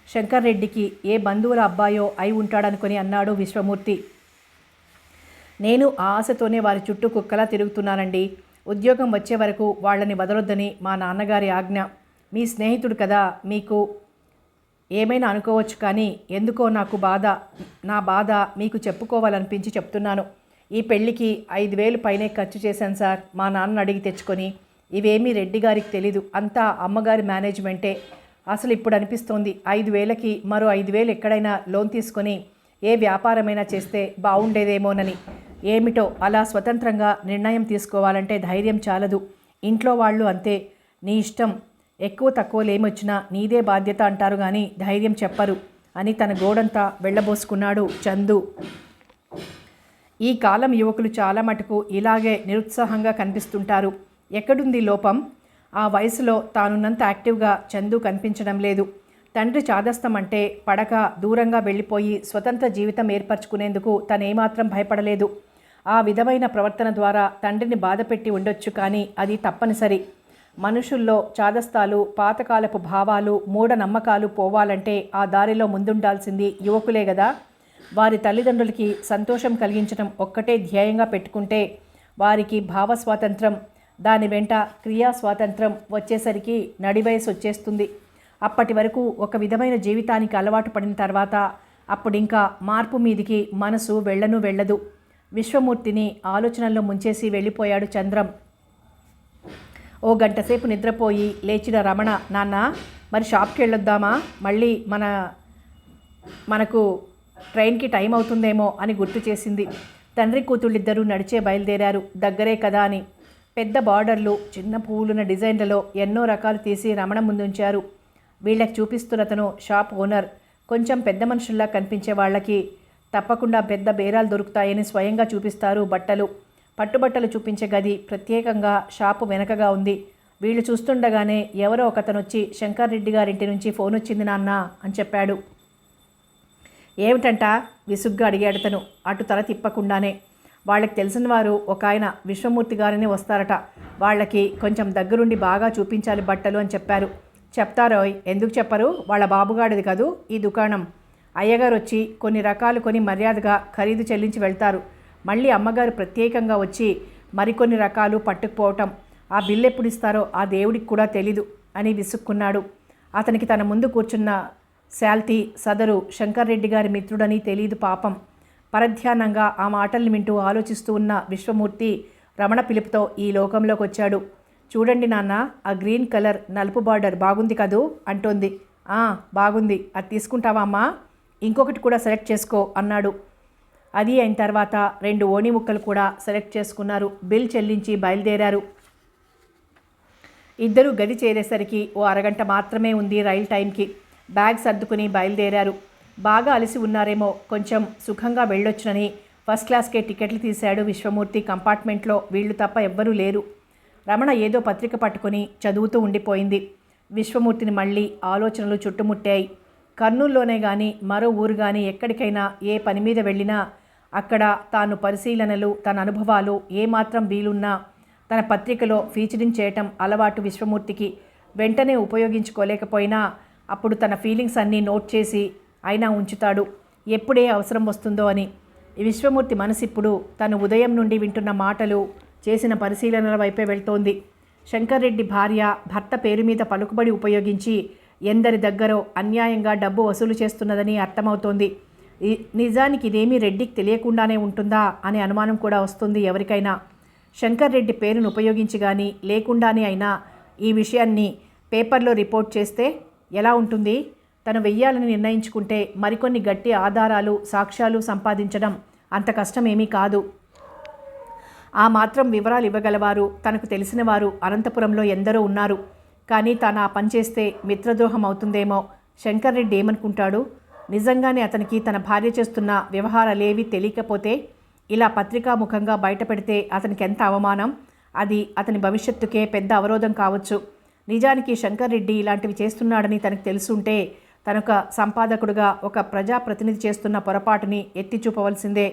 శంకర్రెడ్డికి ఏ బంధువుల అబ్బాయో అయి ఉంటాడనుకొని అన్నాడు విశ్వమూర్తి. నేను ఆ ఆశతోనే వారి చుట్టూ కుక్కలా తిరుగుతున్నానండి. ఉద్యోగం వచ్చే వరకు వాళ్ళని వదలొద్దని మా నాన్నగారి ఆజ్ఞ. మీ స్నేహితుడు కదా, మీకు ఏమైనా అనుకోవచ్చు, కానీ ఎందుకో నా బాధ మీకు చెప్పుకోవాలనిపించి చెప్తున్నాను. ఈ పెళ్ళికి 5,000 పైనే ఖర్చు చేశాను సార్, మా నాన్న అడిగి తెచ్చుకొని. ఇవేమీ రెడ్డి గారికి తెలీదు, అంతా అమ్మగారి మేనేజ్మెంటే. అసలు ఇప్పుడు అనిపిస్తోంది 5,000కి మరో 5,000 ఎక్కడైనా లోన్ తీసుకొని ఏ వ్యాపారమైనా చేస్తే బాగుండేదేమోనని. ఏమిటో అలా స్వతంత్రంగా నిర్ణయం తీసుకోవాలంటే ధైర్యం చాలదు. ఇంట్లో వాళ్ళు అంతే, నీ ఇష్టం, ఎక్కువ తక్కువలు ఏమొచ్చినా నీదే బాధ్యత అంటారు కానీ ధైర్యం చెప్పరు అని తన గోడంతా వెళ్ళబోసుకున్నాడు చందు. ఈ కాలం యువకులు చాలా మటుకు ఇలాగే నిరుత్సాహంగా కనిపిస్తుంటారు. ఎక్కడుంది లోపం? ఆ వయసులో తానున్నంత యాక్టివ్గా చందు కనిపించడం లేదు. తండ్రి చాదస్తం అంటే పడక దూరంగా వెళ్ళిపోయి స్వతంత్ర జీవితం ఏర్పరచుకునేందుకు తనేమాత్రం భయపడలేదు. ఆ విధమైన ప్రవర్తన ద్వారా తండ్రిని బాధపెట్టి ఉండొచ్చు, కానీ అది తప్పనిసరి. మనుషుల్లో చాదస్తాలు, పాతకాలపు భావాలు, మూఢనమ్మకాలు పోవాలంటే ఆ దారిలో ముందుండాల్సింది యువకులే కదా. వారి తల్లిదండ్రులకి సంతోషం కలిగించడం ఒక్కటే ధ్యేయంగా పెట్టుకుంటే వారికి భావ స్వాతంత్రం, దాని వెంట క్రియా స్వాతంత్రం వచ్చేసరికి నడివయసు వచ్చేస్తుంది. అప్పటి వరకు ఒక విధమైన జీవితానికి అలవాటు పడిన తర్వాత అప్పుడింకా మార్పు మీదికి మనసు వెళ్ళదు. విశ్వమూర్తిని ఆలోచనల్లో ముంచేసి వెళ్ళిపోయాడు చంద్రం. ఓ గంటసేపు నిద్రపోయి లేచిన రమణ, నాన్న మరి షాప్కి వెళ్ళొద్దామా, మళ్ళీ మనకు ట్రైన్కి టైం అవుతుందేమో అని గుర్తు చేసింది. తండ్రి కూతుళ్ళిద్దరూ నడిచే బయలుదేరారు, దగ్గరే కదా అని. పెద్ద బార్డర్లు, చిన్న పువ్వులున్న డిజైన్లలో ఎన్నో రకాలు తీసి రమణ ముందుంచారు. వీళ్ళకి చూపిస్తున్నతను షాప్ ఓనర్. కొంచెం పెద్ద మనుషుల్లా కనిపించే వాళ్ళకి తప్పకుండా పెద్ద బేరాలు దొరుకుతాయని స్వయంగా చూపిస్తారు బట్టలు. పట్టుబట్టలు చూపించే గది ప్రత్యేకంగా షాపు వెనకగా ఉంది. వీళ్ళు చూస్తుండగానే ఎవరో ఒకతను వచ్చి, శంకర్ రెడ్డి గారింటి నుంచి ఫోన్ వచ్చింది నాన్న అని చెప్పాడు. ఏమిటంట విసుగ్గా అడిగాడు తను, అటు తల తిప్పకుండానే. వాళ్ళకి తెలిసిన వారు ఒక ఆయన విశ్వమూర్తి గారిని వస్తారట, వాళ్ళకి కొంచెం దగ్గరుండి బాగా చూపించాలి బట్టలు అని చెప్పారు. చెప్తారోయ్, ఎందుకు చెప్పరు, వాళ్ళ బాబుగాడిది కదూ ఈ దుకాణం. అయ్యగారు వచ్చి కొన్ని రకాలు కొని మర్యాదగా ఖరీదు చెల్లించి వెళ్తారు. మళ్ళీ అమ్మగారు ప్రత్యేకంగా వచ్చి మరికొన్ని రకాలు పట్టుకుపోవటం. ఆ బిల్లు ఎప్పుడు ఇస్తారో ఆ దేవుడికి కూడా తెలీదు అని విసుక్కున్నాడు. అతనికి తన ముందు కూర్చున్న శాల్తీ సదరు శంకర్ రెడ్డి గారి మిత్రుడని తెలీదు పాపం. పరధ్యానంగా ఆ మాటల్ని వింటూ ఆలోచిస్తూ ఉన్న విశ్వమూర్తి రమణ పిలుపుతో ఈ లోకంలోకి వచ్చాడు. చూడండి నాన్న, ఆ గ్రీన్ కలర్ నలుపు బార్డర్ బాగుంది కదూ అంటోంది. బాగుంది, అది తీసుకుంటావా అమ్మా? ఇంకొకటి కూడా సెలెక్ట్ చేసుకో అన్నాడు. అది అయిన తర్వాత 2 ఓణి ముక్కలు కూడా సెలెక్ట్ చేసుకున్నారు. బిల్ చెల్లించి బయలుదేరారు. ఇద్దరు గది చేరేసరికి ఓ అరగంట మాత్రమే ఉంది రైల్ టైంకి. బ్యాగ్ సర్దుకుని బయలుదేరారు. బాగా అలసి ఉన్నారేమో, కొంచెం సుఖంగా వెళ్ళొచ్చునని ఫస్ట్ క్లాస్కే టికెట్లు తీశాడు విశ్వమూర్తి. కంపార్ట్మెంట్లో వీళ్ళు తప్ప ఎవ్వరూ లేరు. రమణ ఏదో పత్రిక పట్టుకొని చదువుతూ ఉండిపోయింది. విశ్వమూర్తిని మళ్ళీ ఆలోచనలు చుట్టుముట్టాయి. కర్నూలులోనే కానీ మరో ఊరు కానీ ఎక్కడికైనా ఏ పని మీద వెళ్ళినా అక్కడ తాను పరిశీలనలు, తన అనుభవాలు ఏమాత్రం వీలున్నా తన పత్రికలో ఫీచరింగ్ చేయటం అలవాటు విశ్వమూర్తికి. వెంటనే ఉపయోగించుకోలేకపోయినా అప్పుడు తన ఫీలింగ్స్ అన్నీ నోట్ చేసి అయినా ఉంచుతాడు, ఎప్పుడే అవసరం వస్తుందో అని. విశ్వమూర్తి మనసిప్పుడు తను ఉదయం నుండి వింటున్న మాటలు, చేసిన పరిశీలనల వైపే వెళ్తోంది. శంకర్ రెడ్డి భార్య భర్త పేరు మీద పలుకుబడి ఉపయోగించి ఎందరి దగ్గరో అన్యాయంగా డబ్బు వసూలు చేస్తున్నదని అర్థమవుతోంది. నిజానికి ఇదేమీ రెడ్డికి తెలియకుండానే ఉంటుందా అనే అనుమానం కూడా వస్తుంది ఎవరికైనా. శంకర్ రెడ్డి పేరును ఉపయోగించి కానీ లేకుండానే అయినా ఈ విషయాన్ని పేపర్లో రిపోర్ట్ చేస్తే ఎలా ఉంటుంది? తను వెయ్యాలని నిర్ణయించుకుంటే మరికొన్ని గట్టి ఆధారాలు, సాక్ష్యాలు సంపాదించడం అంత కష్టమేమీ కాదు. ఆ మాత్రం వివరాలు ఇవ్వగలవారు తనకు తెలిసిన వారు అనంతపురంలో ఎందరో ఉన్నారు. కానీ తాను ఆ పని చేస్తే మిత్రద్రోహం అవుతుందేమో. శంకర్ రెడ్డి ఏమనుకుంటాడు? నిజంగానే అతనికి తన భార్య చేస్తున్న వ్యవహారాలేవి తెలియకపోతే ఇలా పత్రికాముఖంగా బయటపెడితే అతనికి ఎంత అవమానం. అది అతని భవిష్యత్తుకే పెద్ద అవరోధం కావచ్చు. నిజానికి శంకర్ రెడ్డి ఇలాంటివి చేస్తున్నాడని తనకు తెలుసుంటే తనొక సంపాదకుడుగా, ఒక ప్రజాప్రతినిధి చేస్తున్న పొరపాటుని ఎత్తి చూపవలసిందే.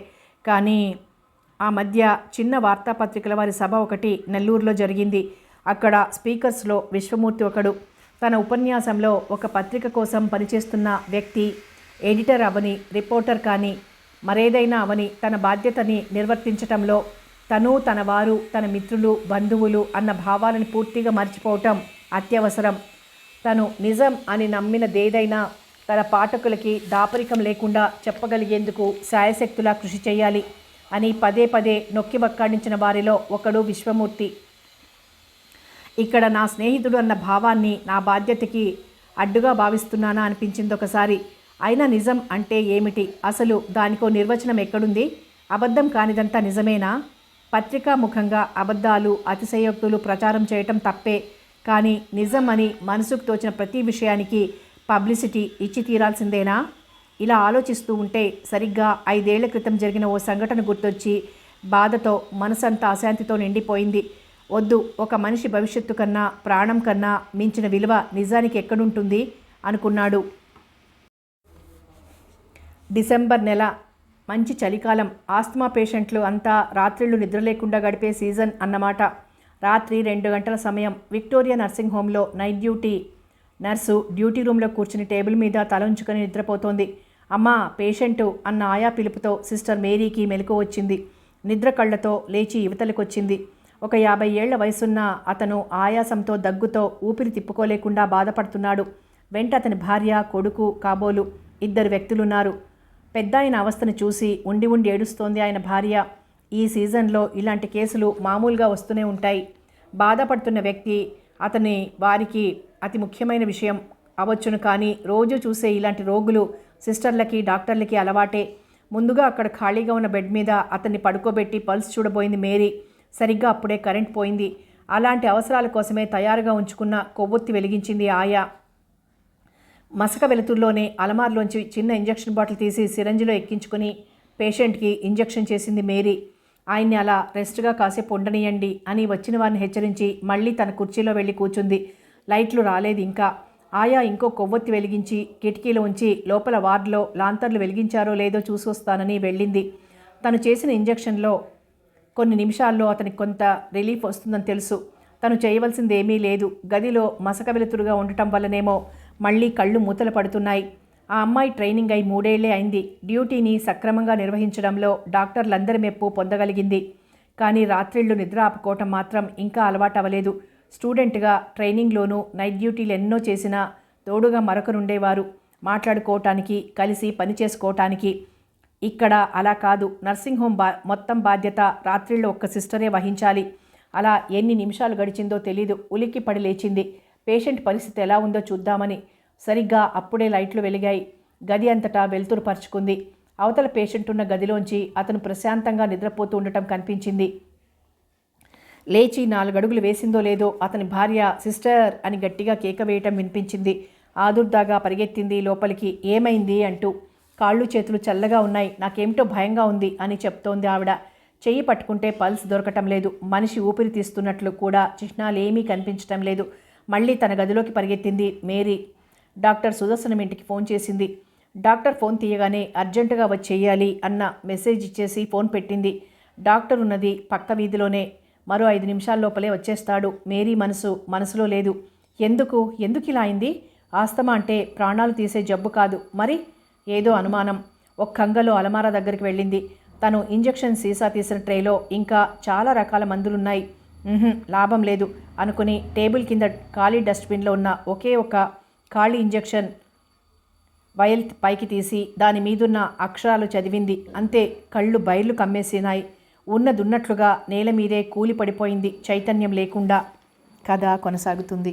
కానీ ఆ మధ్య చిన్న వార్తాపత్రికల వారి సభ ఒకటి నెల్లూరులో జరిగింది. అక్కడ స్పీకర్స్లో విశ్వమూర్తి ఒకడు. తన ఉపన్యాసంలో ఒక పత్రిక కోసం పనిచేస్తున్న వ్యక్తి ఎడిటర్ అవని, రిపోర్టర్ కానీ మరేదైనా అవని తన బాధ్యతని నిర్వర్తించటంలో తను, తన వారు, తన మిత్రులు, బంధువులు అన్న భావాలను పూర్తిగా మర్చిపోవటం అత్యవసరం. తను నిజం అని నమ్మినదేదైనా తన పాఠకులకి దాపరికం లేకుండా చెప్పగలిగేందుకు శాయశక్తులా కృషి చేయాలి అని పదే పదే నొక్కి వక్కాడించిన వారిలో ఒకడు విశ్వమూర్తి. ఇక్కడ నా స్నేహితుడు అన్న భావాన్ని నా బాధ్యతకి అడ్డుగా భావిస్తున్నానా అనిపించింది ఒకసారి. అయినా నిజం అంటే ఏమిటి? అసలు దానికో నిర్వచనం ఎక్కడుంది? అబద్ధం కానిదంతా నిజమేనా? పత్రికాముఖంగా అబద్ధాలు, అతిశయోక్తులు ప్రచారం చేయటం తప్పే. కానీ నిజం అని మనసుకు తోచిన ప్రతి విషయానికి పబ్లిసిటీ ఇచ్చి తీరాల్సిందేనా? ఇలా ఆలోచిస్తూ ఉంటే సరిగ్గా 5 ఏళ్ల క్రితం జరిగిన ఓ సంఘటన గుర్తొచ్చి బాధతో మనసంతా అశాంతితో నిండిపోయింది. వద్దు, ఒక మనిషి భవిష్యత్తు కన్నా ప్రాణం కన్నా మించిన విలువ నిజానికి ఎక్కడుంటుంది అనుకున్నాడు. డిసెంబర్ నెల, మంచి చలికాలం. ఆస్తమా పేషెంట్లు అంతా రాత్రిళ్ళు నిద్ర లేకుండా గడిపే సీజన్ అన్నమాట. రాత్రి 2 గంటల సమయం. విక్టోరియా నర్సింగ్ హోంలో నైట్ డ్యూటీ నర్సు డ్యూటీ రూమ్లో కూర్చుని టేబుల్ మీద తల ఉంచుకొని నిద్రపోతోంది. అమ్మా, పేషెంటు అన్న ఆయా పిలుపుతో సిస్టర్ మేరీకి మెలకువ వచ్చింది. నిద్ర కళ్ళతో లేచి యువతలకొచ్చింది. ఒక 50 ఏళ్ల వయసున్న అతను ఆయాసంతో దగ్గుతో ఊపిరి తిప్పుకోలేకుండా బాధపడుతున్నాడు. వెంట అతని భార్య, కొడుకు కాబోలు 2 వ్యక్తులున్నారు. పెద్దాయన అవస్థను చూసి ఉండి ఉండి ఏడుస్తోంది ఆయన భార్య. ఈ సీజన్లో ఇలాంటి కేసులు మామూలుగా వస్తూనే ఉంటాయి. బాధపడుతున్న వ్యక్తి అతని వారికి అతి ముఖ్యమైన విషయం అవ్వచ్చును. కానీ రోజు చూసే ఇలాంటి రోగులు సిస్టర్లకి, డాక్టర్లకి అలవాటే. ముందుగా అక్కడ ఖాళీగా ఉన్న బెడ్ మీద అతన్ని పడుకోబెట్టి పల్స్ చూడబోయింది మేరీ. సరిగ్గా అప్పుడే కరెంట్ పోయింది. అలాంటి అవసరాల కోసమే తయారుగా ఉంచుకున్న కొవ్వొత్తి వెలిగించింది ఆయా. మసక వెలుతుల్లోనే అలమార్లోంచి చిన్న ఇంజెక్షన్ బాటిల్ తీసి సిరంజిలో ఎక్కించుకుని పేషెంట్కి ఇంజెక్షన్ చేసింది మేరీ. ఆయన్ని అలా రెస్ట్గా కాసేపు ఉండనియండి అని వచ్చిన వారిని హెచ్చరించి మళ్ళీ తన కుర్చీలో వెళ్ళి కూర్చుంది. లైట్లు రాలేదు ఇంకా. ఆయా ఇంకో కొవ్వొత్తి వెలిగించి కిటికీలో ఉంచి లోపల వార్డులో లాంతర్లు వెలిగించారో లేదో చూసొస్తానని వెళ్ళింది. తను చేసిన ఇంజెక్షన్లో కొన్ని నిమిషాల్లో అతనికి కొంత రిలీఫ్ వస్తుందని తెలుసు. తను చేయవలసింది ఏమీ లేదు. గదిలో మసక వెలుతురుగా ఉండటం వల్లనేమో మళ్ళీ కళ్ళు మూతలు పడుతున్నాయి. ఆ అమ్మాయి ట్రైనింగ్ అయి 3 ఏళ్లే అయింది. డ్యూటీని సక్రమంగా నిర్వహించడంలో డాక్టర్లందరి మెప్పు పొందగలిగింది. కానీ రాత్రిళ్ళు నిద్ర ఆపుకోవటం మాత్రం ఇంకా అలవాటు అవ్వలేదు. స్టూడెంట్గా ట్రైనింగ్లోనూ నైట్ డ్యూటీలు ఎన్నో చేసినా తోడుగా మరొకరుండేవారు, మాట్లాడుకోవటానికి, కలిసి పని చేసుకోవటానికి. ఇక్కడ అలా కాదు. నర్సింగ్ హోమ్ మొత్తం బాధ్యత రాత్రిళ్ళు ఒక్క సిస్టరే వహించాలి. అలా ఎన్ని నిమిషాలు గడిచిందో తెలీదు. ఉలిక్కి పడి లేచింది. పేషెంట్ పరిస్థితి ఎలా ఉందో చూద్దామని. సరిగ్గా అప్పుడే లైట్లు వెలిగాయి. గది అంతటా వెలుతురు పరుచుకుంది. అవతల పేషెంట్ ఉన్న గదిలోంచి అతను ప్రశాంతంగా నిద్రపోతూ ఉండటం కనిపించింది. లేచి 4 అడుగులు వేసిందో లేదో అతని భార్య సిస్టర్ అని గట్టిగా కేక వేయటం వినిపించింది. ఆదుర్దాగా పరిగెత్తింది లోపలికి. ఏమైంది అంటూ. కాళ్ళు చేతులు చల్లగా ఉన్నాయి, నాకేమిటో భయంగా ఉంది అని చెప్తోంది ఆవిడ. చెయ్యి పట్టుకుంటే పల్స్ దొరకటం లేదు. మనిషి ఊపిరి తీస్తున్నట్లు కూడా చిహ్నాలేమీ కనిపించటం లేదు. మళ్ళీ తన గదిలోకి పరిగెత్తింది మేరీ. డాక్టర్ సుదర్శనం ఇంటికి ఫోన్ చేసింది. డాక్టర్ ఫోన్ తీయగానే అర్జెంటుగా వచ్చేయాలి అన్న మెసేజ్ ఇచ్చేసి ఫోన్ పెట్టింది. డాక్టర్ ఉన్నది పక్క వీధిలోనే. మరో 5 నిమిషాల లోపలే వచ్చేస్తాడు. మేరీ మనసులో లేదు. ఎందుకు ఇలా అయింది? ఆస్తమా అంటే ప్రాణాలు తీసే జబ్బు కాదు మరి? ఏదో అనుమానం. ఒక్కంగలో అలమారా దగ్గరికి వెళ్ళింది. తను ఇంజెక్షన్ సీసా తీసిన ట్రేలో ఇంకా చాలా రకాల మందులున్నాయి. లాభం లేదు అనుకుని టేబుల్ కింద ఖాళీ డస్ట్బిన్లో ఉన్న ఒకే ఒక ఖాళీ ఇంజెక్షన్ వైల్ పైకి తీసి దాని మీదున్న అక్షరాలు చదివింది. అంతే, కళ్ళు బయర్లు కమ్మేసినాయి. ఉన్నదున్నట్లుగా నేల మీదే కూలి పడిపోయింది, చైతన్యం లేకుండా. కథ కొనసాగుతుంది.